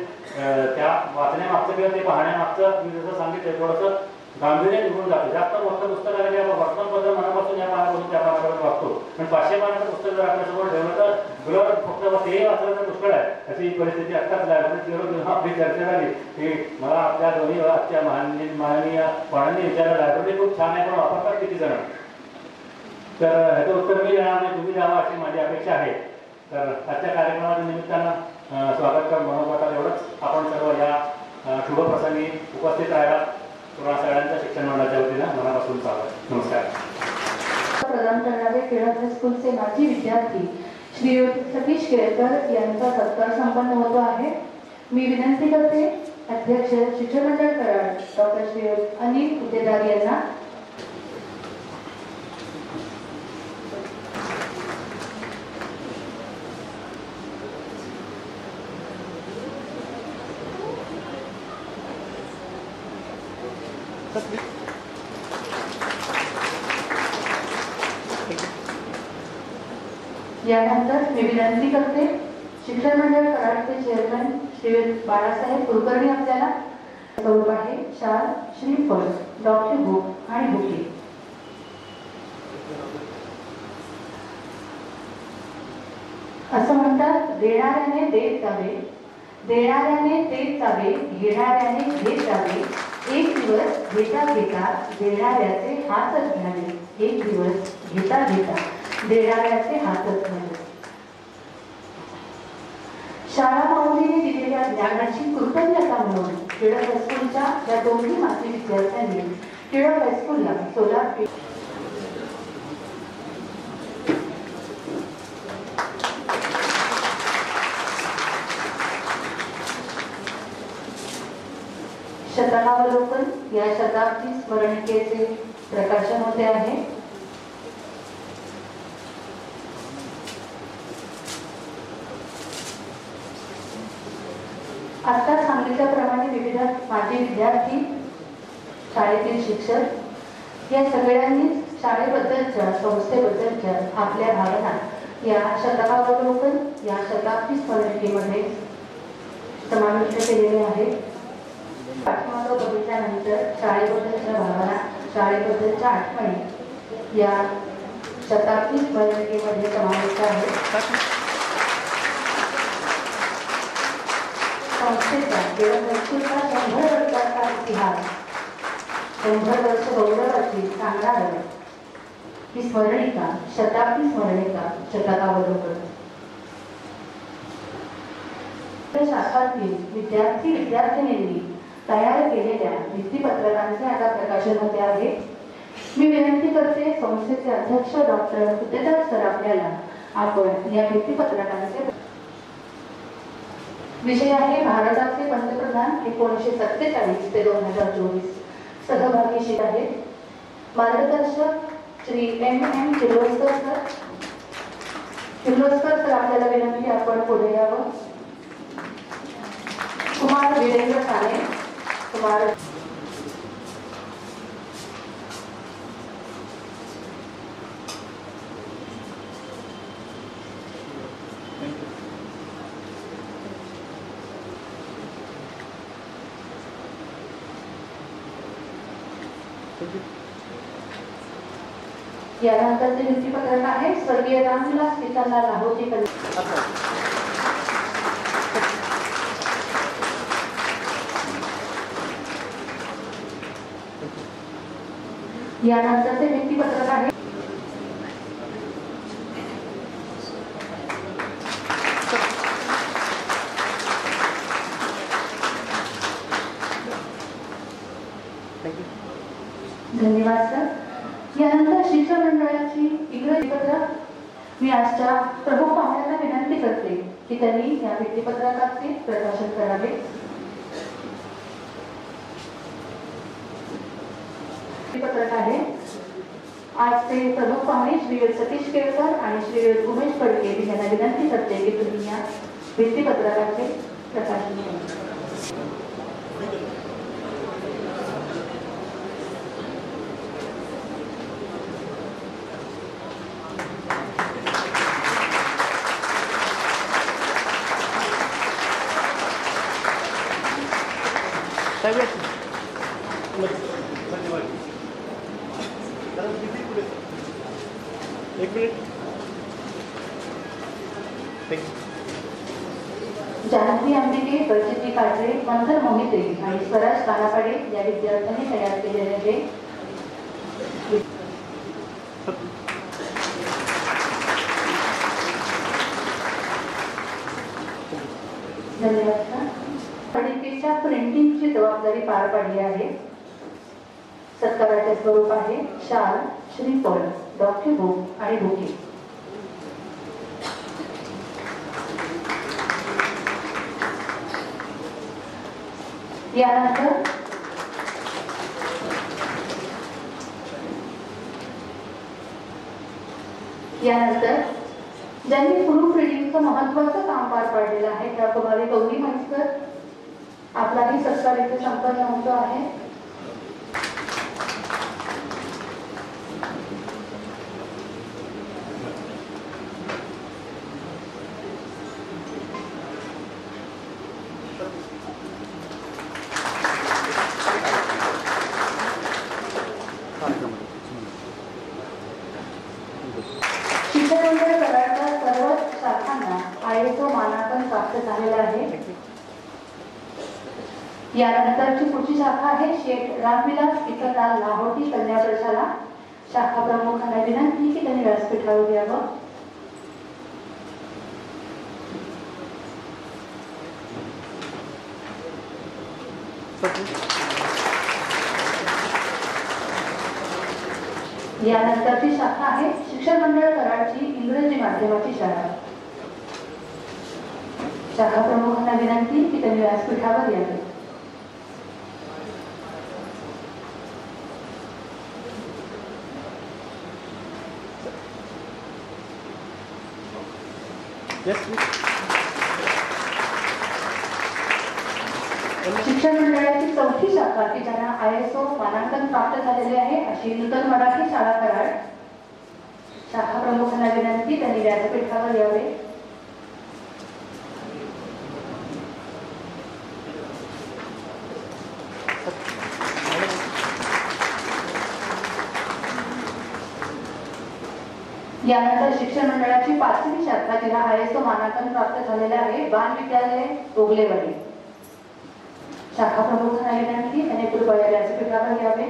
त्या वाचण्यामागचं किंवा ते पाहण्यामागचं मी जसं सांगितलं थोडंसं गांभीर्य निघून जातं. जास्त मोठं पुस्तक आलं की आपण वर्तमानपत्र मनापासून या पानापासून त्या पानापर्यंत वाचतो. पण 500 पानाचं पुस्तक जर आपल्यासमोर ठेवलं तर ब्लर फक्त तेही वाचलं तर पुष्कळ आहे. अशी परिस्थिती आत्ताच लायब्ररी आपली चर्चा झाली की मला आपल्या दोन्ही आजच्या माननीय पाणांनी विचारलं लायब्ररी खूप छान आहे पण वापरतात किती जण. तर ह्याचं उत्तर मी देणार नाही, तुम्ही द्यावं अशी माझी अपेक्षा आहे. तर आजच्या कार्यक्रमाच्या निमित्तानं स्वागत कर मनोगतात एवढंच. आपण सर्व या शुभप्रसंगी उपस्थित राहिला तुम्हाला सगळ्यांच्या शिक्षण मंडळाच्या वतीनं मनापासून स्वागत. नमस्कार. प्रदान करणारे केळकर हायस्कूलचे माजी विद्यार्थी श्री सतीश केळकर यांचा सत्कार संपन्न होतो आहे. मी विनंती करते अध्यक्ष शिक्षण मंडळ कराड डॉक्टर श्री अनिल कुतेदार यांना यानंतर मी विनंती करते शिक्षण मंडळ कराडचे चेअरमन श्री बाळासाहेब कुलकर्णी आपल्याला स्वरूप आहे शाल, श्रीफळ, डॉक्टर बुक आणि बुके. असं म्हणतात, देणाऱ्याने देत जावे, देणाऱ्याने देत जावे, घेणाऱ्याने घेत जावे, एक दिवस घेता घेता देणाऱ्याचे हातच घ्यावे, एक दिवस घेता घेता देणाऱ्याचे हातच घ्यावे. शाळा माऊलीने दिलेल्या ज्ञानाची कृतज्ञता म्हणून टिळक हायस्कूलच्या या दोन्ही माजी विद्यार्थ्यांनी टिळक हायस्कूलला सोलापूर शतकावलोकन या शताब्दी स्मरणिकेचे प्रकाशन होते आहे. आता सांगितल्याप्रमाणे विविध माजी विद्यार्थी, शाळेतील शिक्षक या सगळ्यांनी शाळेबद्दलच्या, संस्थेबद्दलच्या आपल्या भावना या शतकावलोकन या शताब्दी स्मरणिकेमध्ये समाविष्ट केलेल्या आहेत. पाठीमागं बघितल्यानंतर शाळेबद्दलच्या भावना, शाळेबद्दलच्या आठवणी या शताब्दी स्मरणिकेमध्ये समाविष्ट आहेत. संस्थेचा टिळक हायस्कूलचा 100 वर्षाचा इतिहास, 100 वर्ष गौरवाची सांगणारं ही स्मरणिका, शताब्दी स्मरणिका शतकावलोकन. शाखातील विद्यार्थी विद्यार्थिनींनी तयार केलेल्या भित्तीपत्रकांचे आता प्रकाशन होते आहे. मी विनंती करते संस्थेचे अध्यक्ष डॉक्टर हुद्देदार सर आपल्याला आपण या भित्तीपत्रकांचे विषय आहे भारताचे पंतप्रधान 1947 ते 2024 सहभागी आहेत. मार्गदर्शक Shri M Kirloskar sir. Kirloskar sir आपल्याला विनंती आपण पुढे यावं. कुमार वीरेंद्र साने. कुमार यानंतरचे भित्तीपत्रक आहे स्वर्गीय रामविलास किसनला लाहोची यानंतरचे भित्तीपत्रक आहे धन्यवाद सर. यानंतर शिक्षण मंडळाची इंग्रजी पत्रक. मी आजच्या प्रमुख पाहुण्यांना विनंती करते की त्यांनी या भित्तीपत्रकाचे प्रकाशन करावे. पत्रक आहे आजचे प्रमुख पाहुणे श्री सतीश केळकर आणि श्री उमेश फडके यांना विनंती करते की तुम्ही या भित्तीपत्रकाचे प्रकाशन करा. जानवी अंबिके, प्रचिती काटरे, मंथन मोहिते आणि स्वराज कानापाडे या विद्यार्थ्यांनी तयार केलेले आहे. धन्यवाद. पत्रिकेच्या प्रिंटिंगची जबाबदारी पार पाडली आहे. सत्काराचे स्वरूप आहे शाल, श्रीफळ, डॉक्युबुक आणि बुके. यानंतर ज्यांनी प्रूफ रिडिंगचं महत्वाचं काम पार पाडलेलं आहे त्या कुमारी गौरी म्हैसकर आपलाही सत्कार इथे संपन्न होतो आहे. शिक्षण मंडळ कराडच्या सर्व शाखांना ISO मानांकन प्राप्त झालेलं आहे। यानंतरची पुढची शाखा आहे शेठ रामविलास किसनलाल लाहोटी कन्या प्रशाला। शाखा प्रमुखांना विनंती की त्यांनी व्यासपीठावर यावं। यानंतरची शाखा आहे शिक्षण मंडळ कराडची इंग्रजी माध्यमाची शाळा। शाखा प्रमुखांना विनंती की त्यांनी व्यासपीठावर यावे। शिक्षण मंडळाची चौथी शाखा की ज्यांना ISO मानांकन प्राप्त झालेले आहे अशी नूतन मराठी शाळा कराड। शाखा प्रमुखांना विनंती त्यांनी व्यासपीठावर यावे। यानंतर शिक्षण मंडळाची पाचवी शाखा जिला ISO मानांकन प्राप्त झालेले आहे बाल विद्यालय ओगलेवाडी। शाखा प्रमुखांना विनंती त्यांनी कृपया व्यासपीठावर यावे।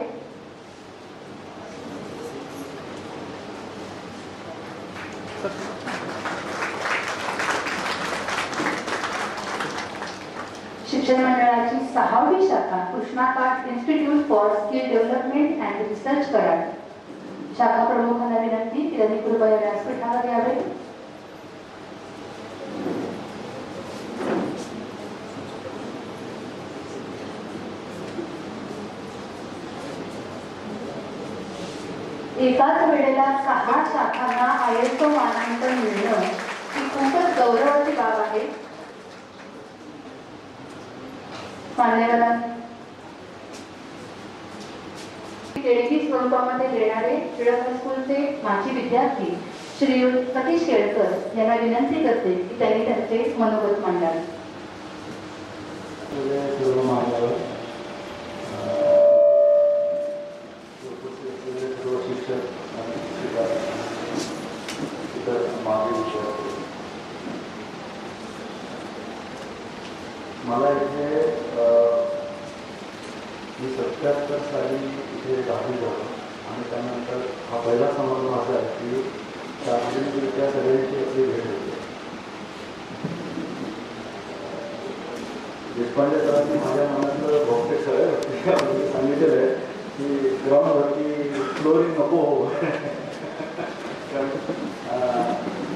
शिक्षण मंडळाची सहावी शाखा Krishnakath institute for skill development and research Karad. शाखा प्रमुखांना विनंती की त्यांनी कृपया व्यासपीठावर यावे। एकाच वेळेला 6 शाखांना ISO मानांकन मिळणं ही खूपच गौरवाची बाब आहे। मान्यवरांनो, देणगी स्वरूपामध्ये देणारे टिळक हायस्कूलचे माजी विद्यार्थी श्रीयुत सतीश केळकर यांना विनंती करते की त्यांनी त्यांचे मनोगत मांडावे। मला इथे मी 77 साली इथे 10वी झालो आणि त्यानंतर हा पहिला संबंध माझा आहे की शारीरिकरित्या सगळ्यांची आपली भेट होते। देशपांडे सरांनी माझ्या मनातलं बहुतेक सगळं सांगितलेलं आहे की ग्राउंडवरती फ्लोरिंग नको हो।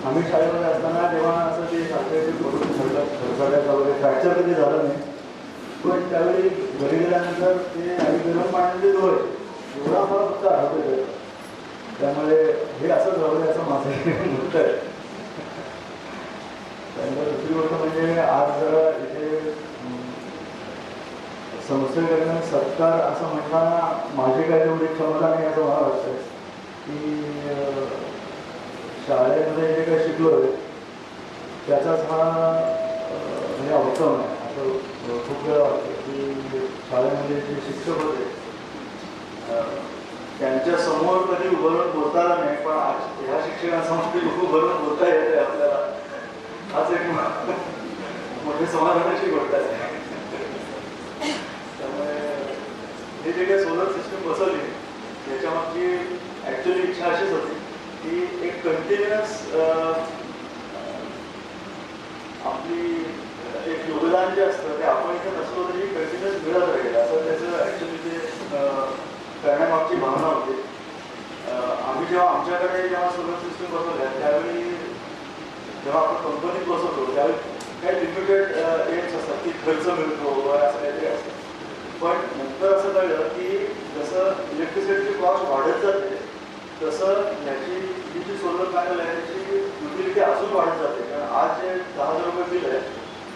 आम्ही शाळेमध्ये असताना तेव्हा असं ते साखरेचे करून खडखड्याचा वगैरे फ्रॅक्चर कधी झालं नाही, पण त्यावेळी घरी गेल्यानंतर ते आम्ही गरम पाण्याचे डोळे एवढा मला फक्त आठवतोय। त्यामुळे हे असं झालं असं माझं मत आहे। त्यानंतर दुसरी गोष्ट म्हणजे आज जरा इथे संस्थेकडनं सत्कार असं म्हणताना माझी काही एवढी क्षमता नाही असं मला वाटतं की शाळेमध्ये जे काही शिकलो आहे त्याचाच हा म्हणजे अवसर आहे असं खूप वेळा वाटतं की शाळेमध्ये जे शिक्षक होते त्यांच्या समोर कधी उभं राहून बोलता आलं नाही, पण आज ह्या शिक्षकांसमोर उभं राहून बोलता येते आपल्याला। हाच एक मोठी समाधानाची गोष्ट आहे। त्यामुळे हे जे काही सोलर सिस्टम बसवली त्याच्यामागची ॲक्च्युअली इच्छा अशीच होती की एक कंटिन्युअस आपली एक योगदान जे असतं ते आपण इथे नसलो तरी कंटिन्युअस मिळत राहील असं त्याचं ॲक्च्युअली ते करण्यामागची भावना होती। आम्ही जेव्हा आमच्याकडे जेव्हा सोलर सिस्टम बसवल्या त्यावेळी जेव्हा आपण कंपनीत बसवतो त्यावेळी काही लिमिटेड एम्स असतात की खर्च मिळतो असं काहीतरी असतं, पण नंतर असं कळलं की जसं इलेक्ट्रिसिटीची कॉस्ट वाढत जाते तसं याची ही जी सोलर पॅनल आहे त्याची युटिलिटी अजून वाढत जाते। कारण आज जे 10,000 रुपये बिल आहे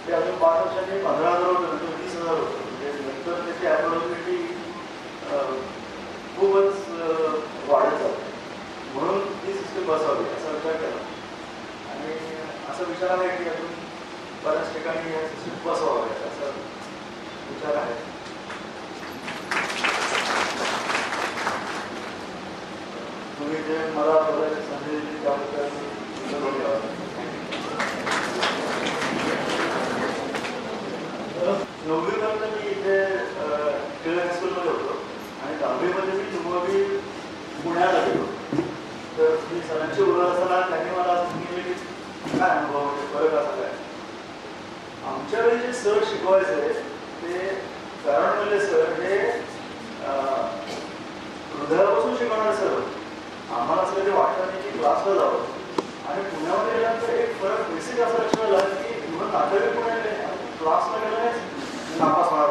ते अजून 5 वर्षांनी 15,000 होतं, नंतर 20,000 होतं। म्हणजे नंतर त्याची अफोर्डेबिलिटी खूपच वाढत जाते, म्हणून ती सिस्टम बसवावी असा विचार केला आणि असा विचार आहे की अजून बऱ्याच ठिकाणी या सिस्टम बसवाव्या असा विचार आहे। तुम्ही जे मला बोलायची संधी दिली त्याबद्दल धन्यवाद। 9वीपर्यंत मी इथे टिळक हायस्कूलमध्ये होतो आणि 10वीमध्ये मी तुम्ही पुण्याला गेलो. तर मी सरांची ओळख असताना त्यांनी मला असं सांगितलं की काय अनुभव म्हणजे फरक असा काय. आमच्या वेळी जे सर शिकवायचे ते करणमल्ले सर हे हृदयापासून शिकवणारे सर होते. आम्हाला असं कधी वाटलं नाही की क्लासला जावं. आणि पुण्यामध्ये गेल्यानंतर एक फरक बेसिक असा लक्षात आला की इव्हन नातेवाईक पुण्याला क्लासला गेला नापास होणार.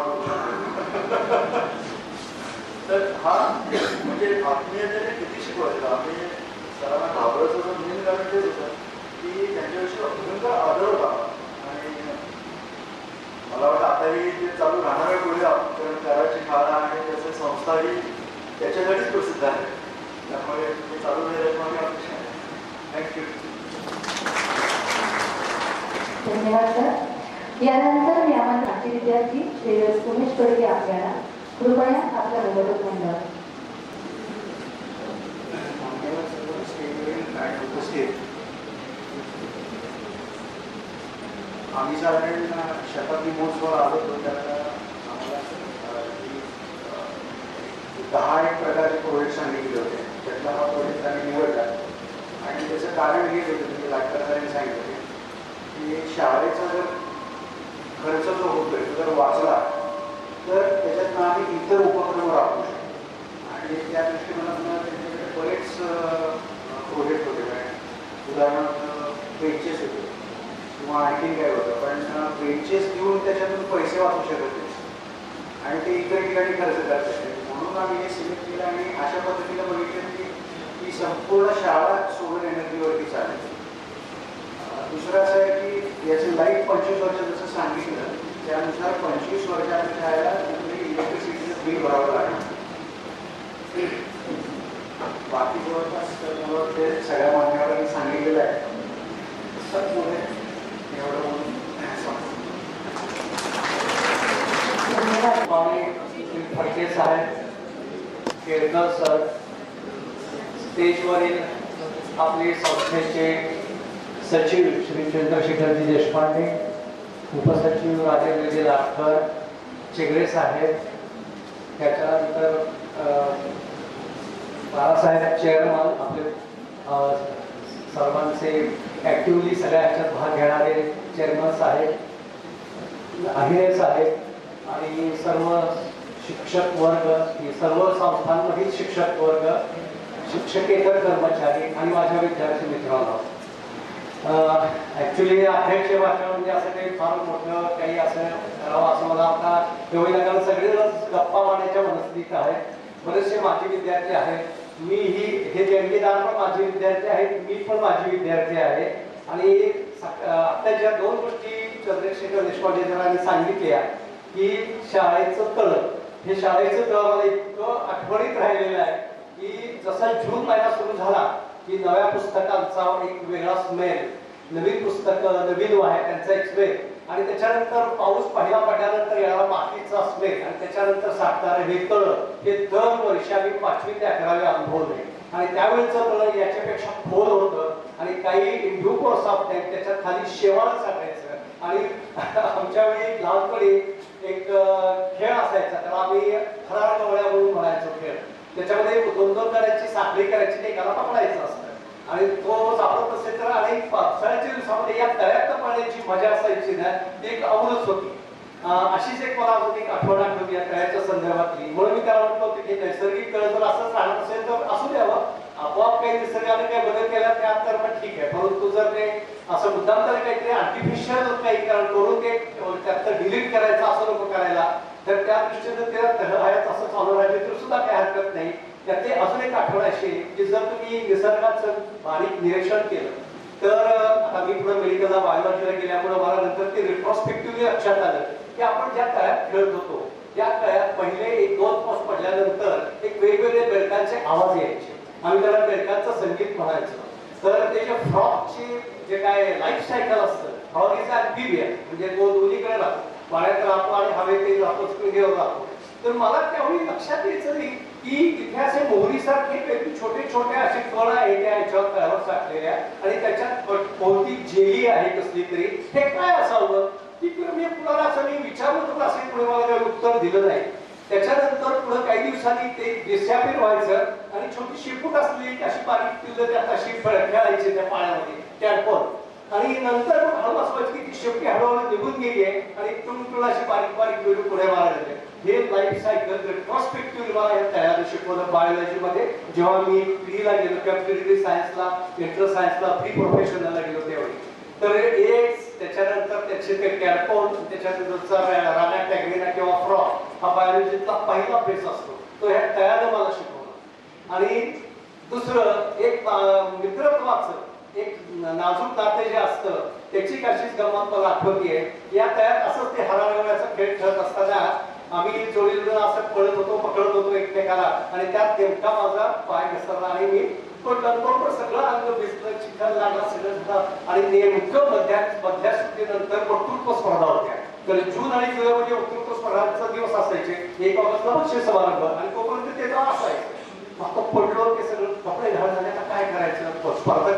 तर हा म्हणजे आत्मीयतेने किती शिकवायचं. आम्ही सरांना घाबरायचं मेन कारण तेच होतं की त्यांच्याविषयी अत्यंत आदर होता. आणि मला वाटतं आताही ते चालू राहणार आहे पुढे. कारण कराची शाळा आणि त्याचे संस्थाही त्याच्यासाठीच प्रसिद्ध आहे. त्यामुळे ते चालू राहिल्याची माझी अपेक्षा आहे. थँक्यू. धन्यवाद सर. यानंतर मी आम्हाला नाट्य विद्यार्थी श्री उमेश कडके आपल्याला कृपया आपल्या बोलत मंडळ. उपस्थित आम्ही साधारण शताब्दी महोत्सव आलो होतो. त्याला आम्हाला 10 एक प्रकारचे प्रोजेक्ट सांगितले होते. त्यातला हा प्रोजेक्ट आम्ही निवडला आणि त्याचं कारण हेच होतं म्हणजे लाटकरकरांनी सांगितलं की शाळेचा जर खर्च जो होतोय तो जर वाचला तर त्याच्यातनं आम्ही इतर उपक्रम राबवू शकतो. आणि त्या दृष्टिकोनातून त्यांच्याकडे बरेच प्रोजेक्ट होते. उदाहरणार्थ बेंचेस होते किंवा आणखीन काय होतं. पण बेंचेस घेऊन त्याच्यातून पैसे वाचू शकत नाही आणि ते इतर ठिकाणी खर्च करतात. म्हणून आम्ही हे सिलेक्ट केलं आणि अशा पद्धतीने बघितलं की ही संपूर्ण शाळा सोलर एनर्जीवरती चालेल. दुसरं असं आहे की याचं लाईफ 25 वर्ष जसं सांगितलं त्यानुसार 25 वर्षाच्या शाळेला इलेक्ट्रिसिटीचं बिल भरावं लागणार. बाकी जवळपास मला ते सगळ्या मान्यवरांनी सांगितलेलं आहे. सर पुढे एवढं फडके साहेब, केळकर सर, स्टेजवरील आपले संस्थेचे सचिव श्री चंद्रशेखरजी देशपांडे, उपसचिव राजेंद्रजी लाटकर, चेगरे साहेब, त्याच्यानंतर बाळासाहेब चेअरमन, आपले सर्वांचे ॲक्टिव्हली सगळ्या ह्याच्यात भाग घेणारे चेअरमन साहेब, अभिनय साहेब आणि सर्व शिक्षक वर्ग, सर्व संस्थांमधील शिक्षक वर्ग, शिक्षकेतर कर्मचारी आणि माझ्या विद्यार्थी मित्रांनो, ॲक्च्युली अध्यक्ष भाषण म्हणजे असं काही फार मोठं काही असं करावं असं मला आता तेवढी कारण सगळेच गप्पा मारण्याच्या मनस्थितीत आहेत. बरेचसे माझे विद्यार्थी आहेत. हे देणगीदार पण माझे विद्यार्थी आहेत, मी पण माझे विद्यार्थी आहे. आणि आता ज्या 2 गोष्टी चंद्रशेखर देशपांडे सरांनी सांगितल्या की शाळेचं तळ, हे शाळेचं तळ मला इतकं आठवणीत राहिलेलं आहे की जसा जून महिना सुरू झाला की नव्या पुस्तकांचा एक वेगळा स्मेल, नवीन पुस्तकं, नवीन वह्या त्यांचा एक स्मेल, आणि त्याच्यानंतर पाऊस पहिला पडल्यानंतर येणारा मातीचा स्मेल, आणि त्याच्यानंतर साठणारं हे तळ, हे दर वर्षी आम्ही 5वी ते 11वी अनुभवले. आणि त्यावेळेचं तळ याच्यापेक्षा खोल होतं आणि काही in due course of time त्याच्यात खाली शेवाळ साठायचं. आणि आमच्या वेळी लहानपणी एक खेळ असायचा, त्याला आम्ही थरार गवळ्या म्हणून म्हणायचो खेळ. त्याच्यामध्ये 2-2 करायची, साखळी करायची, ते एकाला पकडायचं असतं आणि तो सापडत असेल तर. आणि पावसाळ्याच्या दिवसामध्ये या तळ्यात पाण्याची मजा असायची ना, ती एक आवडच होती. अशीच एक मला अजून एक आठवण आठवली या तळ्याच्या संदर्भातली. म्हणून मी त्याला म्हटलं होतं की नैसर्गिक तळ जर असंच राहत असेल तर असू द्यावं, आपोआप काही निसर्गाने काही बदल केला त्या तर मग ठीक आहे. परंतु जर ते असं मुद्दाम तर काहीतरी आर्टिफिशियल काही करून ते त्यात डिलीट करायचं असं नको करायला, तर त्या दृष्टीनं त्या तळहायात असं चालू राहिले तर सुद्धा काही हरकत नाही. त्यातली अजून एक आठवण अशी की जर तुम्ही निसर्गाचं बारीक निरीक्षण केलं तर, आता मी पुढे मेडिकलला बायोलॉजीला गेल्यामुळे मला नंतर ते रिट्रोस्पेक्टिव्हली लक्षात आलं की आपण ज्या तळ्यात खेळत होतो त्या तळ्यात पहिले 1-2 पाऊस पडल्यानंतर एक वेगवेगळे बेडकांचे आवाज यायचे. आम्ही त्याला बेडकांचं संगीत म्हणायचो. तर त्याच्या फ्रॉगची जे काय लाईफ सायकल असतं, फ्रॉग इज ॲम्फिबियन, म्हणजे तो दोन्हीकडे राहतो, पाण्यात राहतो आणि हवेतही राहतो, स्प्रिंगेवर राहतो. तर मला त्यावेळी लक्षात यायचं नाही की तिथे असे मोहरीसारखे छोटे छोटे असे कळ यायचे ह्याच्यावर तळावर टाकलेल्या आणि त्याच्यात कोणती जेली आहे कसली तरी, हे काय असावं की मी कुणाला असं मी विचारलं तर असे पुढे मला काही उत्तर दिलं नाही. त्याच्यानंतर पुढे काही दिवसांनी ते डिसॅपिअर व्हायचं आणि छोटी शिपूट असलेली अशी बारीक पिल्लं त्यात अशी खेळायची त्या पाण्यामध्ये टॅडपॉल, आणि नंतर हळू असं व्हायचं की ती शेवटी हळूहळू निघून गेली आहे आणि टुणटुण अशी बारीक बारीक वेळी पुढे मारायला. हे लाईफ सायकल रेट्रॉस्पेक्टिव्ह मला तयार शिकवलं बायोलॉजी मध्ये. जेव्हा मी प्रीला गेलो किंवा प्री सायन्सला, इंटर सायन्सला, प्री प्रोफेशनलला गेलो त्यावेळी, तर एक त्याच्यानंतर त्याचे ते कॅल्पोन, त्याच्यानंतरचा राणा टॅग्रिना किंवा फ्रॉग हा बायोलॉजीतला पहिला बेस असतो, तो ह्या तयारनं मला शिकवलं. आणि दुसरं एक मित्रत्वाचं एक नाजूक नाते जे असतं त्याची कशीच गंमत मला आठवतीये. या तयार असंच ते हरारवण्याचा खेळ खेळत असताना आम्ही जोडीला असं पळत होतो, पकडत होतो एकमेकाला, आणि त्यात नेमका माझा पाय घसरला आणि मी बरोबर सगळं अंग भिजलं, चिखल लागला सगळं झालं. आणि नेमकं मधल्या सुट्टीनंतर वक्तृत्व स्पर्धा होत्या. तर जून आणि जुलैमध्ये वक्तृत्व स्पर्धांचा दिवस असायचे. 1 ऑगस्टला बक्षीस समारंभ आणि तोपर्यंत ते असायचं. आता पडलो ते सगळं कपडे घाण झाले, आता काय करायचं. स्पर्धा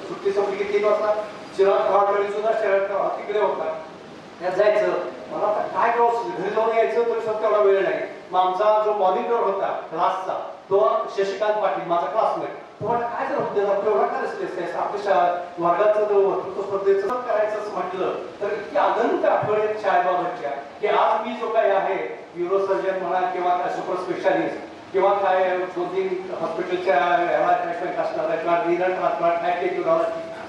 सुट्टी संपली की 3 वाजता जुना शहरात तिकडे होता, त्यात जायचं. मला आता काय करावं, घरी जाऊन यायचं तरी सुद्धा तेवढा वेळ नाही. मग आमचा जो मॉनिटर होता क्लासचा, तो शशिकांत पाटील माझा क्लासमेट, तो म्हटलं काय जर एवढा काय रिस्पेस आपल्या वर्गाचं जो वक्तृत्व स्पर्धेचं करायचं असं म्हटलं तर इतकी अनंत आठवणी शाळेबाबतच्या की आज मी जो काही आहे न्यूरोसर्जन म्हणा किंवा सुपर स्पेशालिस्ट किंवा काय 2-3 हॉस्पिटलच्या ट्रीटमेंट असणार किंवा रिनल ट्रान्सप्लांट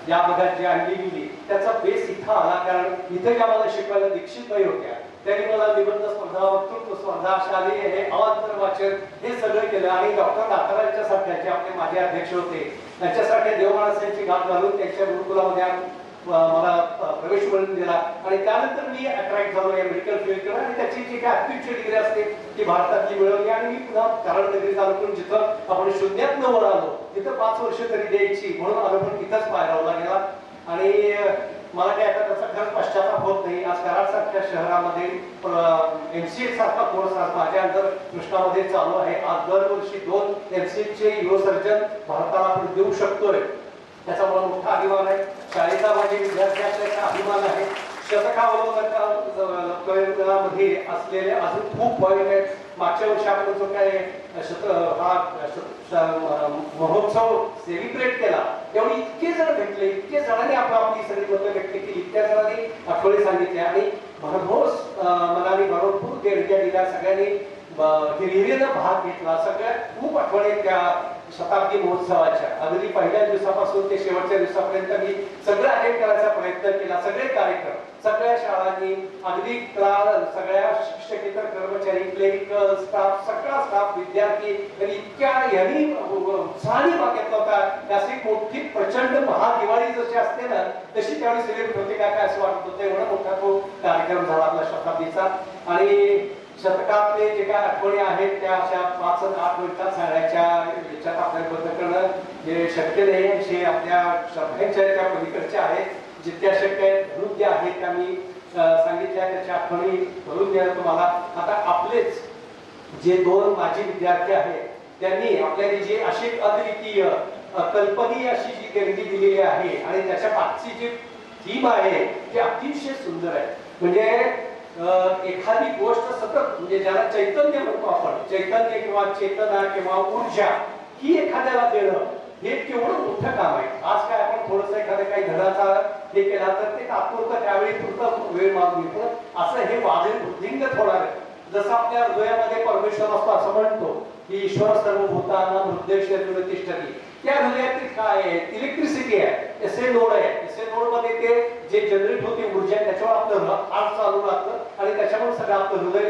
या भागात जी आणली गेली त्याचा बेस इथं आला. कारण इथे ज्या मला शिकवायला दीक्षित बाई होत्या त्यांनी मला निबंध स्पर्धा, वक्तृत्व स्पर्धा, शालेय हे अवांतर वाचन हे सगळं केलं. आणि डॉक्टर दातारांच्या सारख्या जे आपले माझे अध्यक्ष होते त्यांच्यासारख्या देवमाणसांची गाठ घालून त्यांच्या गुरुकुलामध्ये मला प्रवेश मिळून दिला. आणि त्यानंतर मी अट्रॅक्ट झालो या मेडिकल फील्डकडे आणि त्याची जी काय ऍक्टिव्हची डिग्री असते ती भारतातली मिळवली. आणि मी पुन्हा कारण नगरी चालू करून जिथं आपण शून्यातनं वर आलो तिथं 5 वर्ष तरी द्यायची म्हणून आलो, पण तिथंच पाय लावला गेला. आणि मला काय आता त्याचा खरंच पश्चाताप होत नाही. आज कराडसारख्या शहरामध्ये MCH सारखा कोर्स आज माझ्या अंडर कृष्णामध्ये चालू आहे. आज दरवर्षी 2 MCH चे यूरोसर्जन भारताला आपण देऊ शकतोय, त्याचा मला मोठा अभिमान आहे. शाळेचा माझे विद्यार्थी असल्याचा अभिमान आहे. शतकावलंबनामध्ये असलेले अजून खूप पॉईंट आहेत. मागच्या वर्षी आपण जो काय महोत्सव सेलिब्रेट केला त्यावेळी इतके जण भेटले, इतके जणांनी आपली सगळी मतं व्यक्त केली, इतक्या जणांनी आठवणी सांगितल्या आणि भरघोस मनाने भरपूर देणग्या दिल्या. सगळ्यांनी हिरिरीनं भाग घेतला. सगळ्यात खूप आठवणी त्या शताब्दी महोत्सवाच्या अगदी पहिल्या दिवसापासून ते शेवटच्या दिवसापर्यंत मी सगळं अटेंड करायचा प्रयत्न केला. सगळे कार्यक्रम सगळ्या शाळांनी अगदी सगळ्या शिक्षकेतर कर्मचारी, क्लेरिकल स्टाफ, सगळा स्टाफ, विद्यार्थी इतक्या यांनी उत्साहाने भाग घेतला होता. अशी मोठी प्रचंड महादिवाळी जशी असते ना तशी त्यावेळी सेलिब्रेट होते काय असं वाटत होतं. एवढा मोठा तो कार्यक्रम झाला आपला शताब्दीचा. आणि शतकातले जे काय आठवणी आहेत त्या अशा 5-8 मिनिटात सांगायच्या याच्यात आपल्याला बंद करणं हे शक्य नाही. असे आपल्या सगळ्यांच्या त्या पलीकडच्या आहेत, जितक्या शक्य आहेत म्हणून ज्या आहेत त्या मी सांगितल्या त्याच्या आठवणी भरून द्यायला तुम्हाला. आता आपलेच जे 2 माजी विद्यार्थी आहेत त्यांनी आपल्याला जी अशी अद्वितीय कल्पनीय अशी जी देणगी दिलेली आहे आणि त्याच्या मागची जी थीम आहे ती अतिशय सुंदर आहे. म्हणजे एखादी गोष्ट सतत म्हणजे ज्याला चैतन्य म्हणतो आपण, चैतन्य किंवा चेतना किंवा ऊर्जा ही एखाद्याला देणं हे केवढं मोठं काम आहे. आज काय आपण थोडंसं एखाद्या काही धडाचा हे केला तर ते तात्पुरतं त्यावेळी पुरतं वेळ मागून घेतो. असं हे वृद्धिंगत होणार आहे. जसं आपल्या हृदयामध्ये परमेश्वर असतो असं म्हणतो की ईश्वर सर्वभूतानां हृदयेषु तिष्ठति. त्या हृदयातील काय आहे, इलेक्ट्रिसिटी आहे, एसए नोड आहे. एसए नोड मध्ये ते जे जनरेट होते ऊर्जा त्याच्यावर आपलं हार्ट चालू राहतं आणि त्याच्यामुळे सगळं आपलं हृदय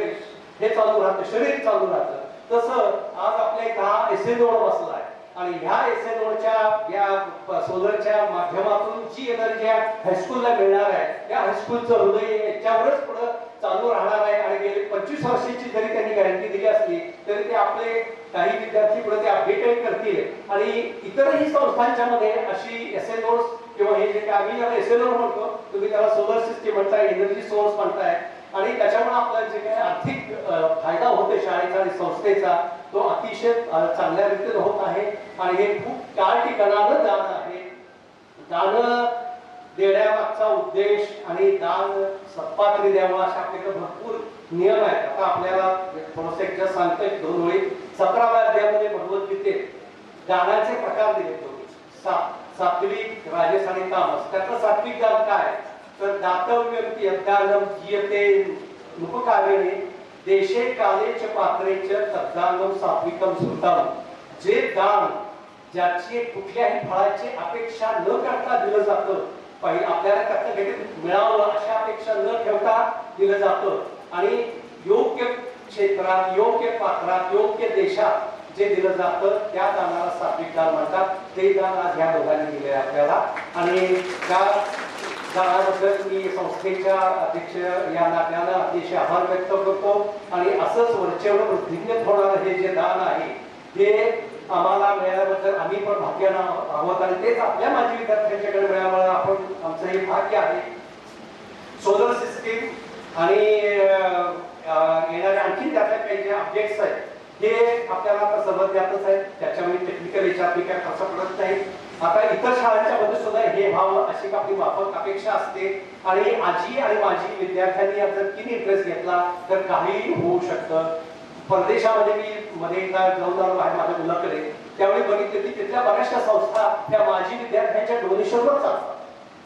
हे चालू राहतं, शरीर चालू राहतं. तसं आज आपल्या इथं हा एसए नोड बसला आहे आणि ह्या एसए नोडच्या या सोलरच्या माध्यमातून जी एनर्जी हायस्कूलला मिळणार आहे त्या हायस्कूलचं हृदय याच्यावरच पुढे चालू राहणार आहे. आणि गेले 25 वर्षाची जरी त्यांनी गॅरंटी दिली असली तरी ते आपले काही विद्यार्थी पुढे ते अपडेट करतील. आणि इतरही संस्थांच्या मध्ये अशी एसए नोड्स किंवा हे जे काय आम्ही ज्याला एसए नोड म्हणतो तुम्ही त्याला सोलर सिस्टीम म्हणताय, एनर्जी सोर्स म्हणताय. आणि त्याच्यामुळे आपल्याला जे काही आर्थिक फायदा होतो शाळेचा आणि संस्थेचा तो अतिशय चांगल्या रीतीने होत आहे आणि हे खूप काळ ठिकाणानं दान आहे. दान देण्यामागचा उद्देश आणि दान सत्पात्री द्यावा अशा आपल्याकडे भरपूर नियम आहेत. आता आपल्याला थोडस एकदा सांगतोय 2 ओळी. 17व्या अध्यायामध्ये भगवद्गीतेत दानाचे प्रकार दिले होते. सात्विक, राजस आणि तामस. त्यातलं सात्विक दान काय तर दातव्यम यद्दानम गीयते उपकारेणे देशे काले च पात्रे च तद्दानम सात्विकम सुतम. जे दान ज्याची कुठल्याही फळाची अपेक्षा न करता दिलं जातं, पहिले आपल्याला कर्तव्य मिळावं अशा अपेक्षा न ठेवता दिलं जातं आणि योग्य क्षेत्रात, योग्य पात्रात, योग्य देशात जे दिलं जातं त्या दानाला सात्विक दान म्हणतात. ते दान आज ह्या दोघांनी दिले आपल्याला आणि त्या दानाबद्दल मी संस्थेच्या अध्यक्ष या नात्यानं अतिशय आभार व्यक्त करतो. आणि असंच वरचेवर वृद्धिंगत होणारं हे जे दान आहे हे आम्हाला मिळाल्याबद्दल आम्ही पण भाग्यानं आहोत आणि तेच आपल्या माजी विद्यार्थ्यांच्याकडे मिळाल्यामुळे आपण आमचं हे भाग्य आहे. सोलर सिस्टीम आणि येणारे आणखी त्यातल्या काही जे ऑब्जेक्ट्स आहेत हे आपल्याला आता समजण्यातच आहे. त्याच्यामुळे टेक्निकल याच्यात काय खर्च पडत नाही. आता इतर शाळांच्या मध्ये सुद्धा हे व्हावं अशी आपली माफक अपेक्षा असते आणि आजी आणि माजी विद्यार्थ्यांनी जर किती इंटरेस्ट घेतला तर काहीही होऊ शकतं. परदेशामध्ये मी मध्ये एकदा जाऊन आलो आहे माझ्या मुलाकडे, त्यावेळी बघितलं की तिथल्या बऱ्याचशा संस्था त्या माजी विद्यार्थ्यांच्या डोनेशनवर चालतात.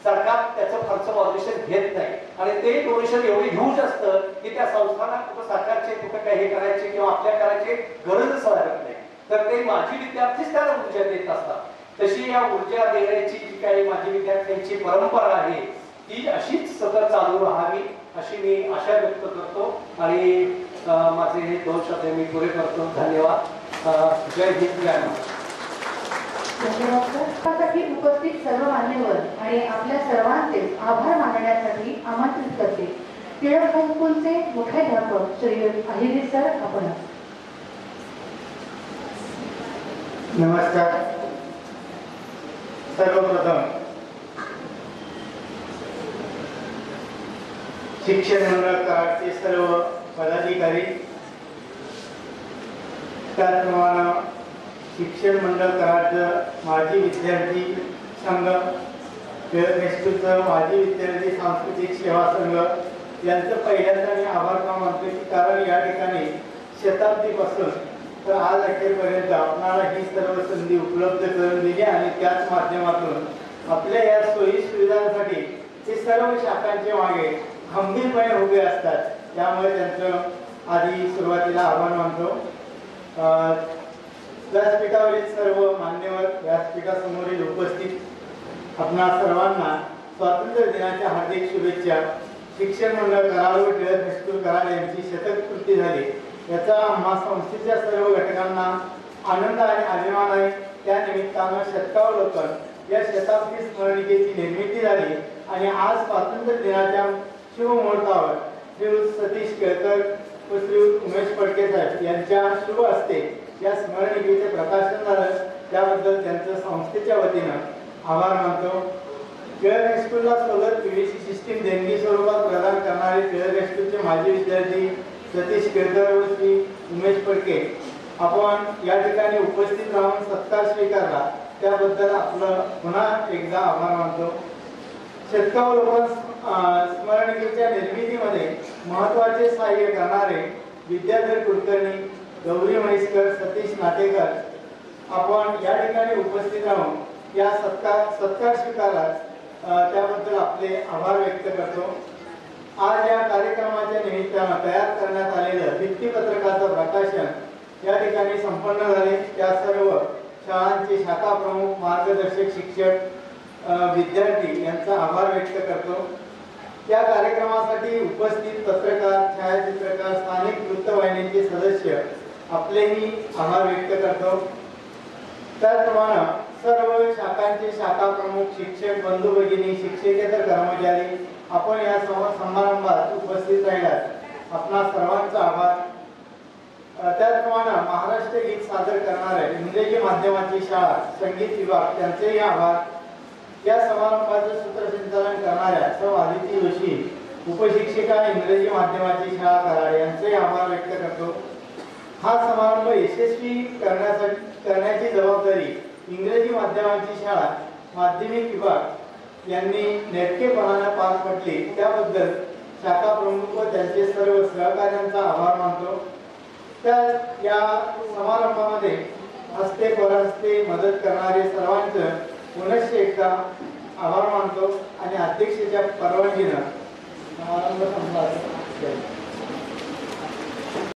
सरकार त्याचं खर्च फाउंडेशन घेत नाही आणि ते डोनेशन एवढी ह्यूज असतं की त्या संस्थांना कुठं सरकारचे कुठं काही हे करायचे किंवा आपल्या करायचे गरजच लागत नाही. तर ते माजी विद्यार्थीच त्याला ऊर्जा देत असतात. तशी या ऊर्जा देण्याची जी काही माजी विद्यार्थ्यांची परंपरा आहे ती अशीच सतत चालू राहावी अशी मी आशा व्यक्त करतो आणि माझे हे 2 शब्द मी पुरे करतो. धन्यवाद. जय हिंद, जय महाराष्ट्र. धन्यवाद सर. त्यासाठी उपस्थित सर्व मान्यवर आणि आपल्या सर्वांचे आभार मानण्यासाठी आमंत्रित करते टिळक हायस्कूलचे मुख्याध्यापक श्री अहिरे सर. आपण नमस्कार. सर्वप्रथम शिक्षण मंडळ कराडचे सर्व पदाधिकारी, त्याचप्रमाणे शिक्षण मंडळ कराडचं माजी विद्यार्थी संघ, टिळक हायस्कूलचं माजी विद्यार्थी सांस्कृतिक सेवा संघ यांचं पहिल्यांदा मी आभार मानतो की कारण या ठिकाणी शताब्दीपासून तर आज अखेरपर्यंत आपणाला ही सर्व संधी उपलब्ध करून दिली आणि त्याच माध्यमातून आपल्या या सोयी सुविधांसाठी ते सर्व शाखांचे मागे खंबीरपणे उभे असतात. त्यामुळे त्यांचं आधी सुरुवातीला आभार मानतो. व्यासपीठावरील सर्व मान्यवर, व्यासपीठासमोरील उपस्थित आपणा सर्वांना स्वातंत्र्य दिनाच्या हार्दिक शुभेच्छा. शिक्षण मंडळ कराड व टिळक हायस्कूल कराड यांची शतकपूर्ती झाली याचा आम्हा संस्थेच्या सर्व घटकांना आनंद आणि अभिमान आहे. त्या निमित्तानं 57 या शताब्दी स्मरणिकेची निर्मिती झाली आणि आज स्वातंत्र्य दिनाच्या शुभमुहूर्तावर श्रीयुत सतीश केळकर व श्रीयुत उमेश फडके साहेब यांच्या शुभ हस्ते या स्मरणिकेचे प्रकाशन झालं. त्याबद्दल त्यांचं संस्थेच्या वतीनं आभार मानतो. टिळक हायस्कूलला सोलर PVC सिस्टीम देणगी स्वरूपात प्रदान करणारे टिळक हायस्कूलचे माजी विद्यार्थी सतीश केळकर व श्री उमेश फडके आपण या ठिकाणी उपस्थित राहून सत्कार स्वीकारला त्याबद्दल आपलं पुन्हा एकदा आभार मानतो. 57 स्मरणिकेच्या निर्मितीमध्ये महत्त्वाचे सहाय्य करणारे विद्याधर कुलकर्णी, गौरी म्हैसकर, सतीश नाटेकर आपण या ठिकाणी उपस्थित राहून या सत्कार स्वीकारला त्याबद्दल आपले आभार व्यक्त करतो. आज या कार्यक्रमाच्या निमित्तानं तयार करण्यात आलेलं भित्तीपत्रकाचं प्रकाशन या ठिकाणी संपन्न झाले. त्या सर्व शाळांचे शाखा प्रमुख, मार्गदर्शक, शिक्षक, विद्यार्थी यांचा आभार व्यक्त करतो. या कार्यक्रमासाठी उपस्थित पत्रकार, छायाचित्रकार, स्थानिक वृत्तवाहिनीचे सदस्य आपलेही आभार व्यक्त करतो. त्याचप्रमाणे सर्व शाखांचे शाखा प्रमुख, शिक्षक बंधू भगिनी, शिक्षकेतर कर्मचारी आपण या समारंभात उपस्थित राहिलात आपणा सर्वांचा आभार. त्याचप्रमाणे महाराष्ट्र गीत सादर करणारे इंग्रजी माध्यमाची शाळा संगीत विभाग त्यांचेही आभार. या समारंभाचे सूत्रसंचालन करणाऱ्या सौ आदिती जोशी, उपशिक्षिका इंग्रजी माध्यमाची शाळा कराड यांचे आभार व्यक्त करतो. हा समारंभ यशस्वी करण्याची जबाबदारी इंग्रजी माध्यमाची शाळा माध्यमिक विभाग यांनी नेटकेपणाने पार पडली त्याबद्दल शाखा प्रमुख व त्यांचे सर्व सहकार्यांचा आभार मानतो। तर या समारंभामध्ये हस्ते परहस्ते मदत करणारे सर्वांचं पुनश्च एकदा आभार मानतो आणि अध्यक्षाच्या परवानगीनं समारंभ संपला।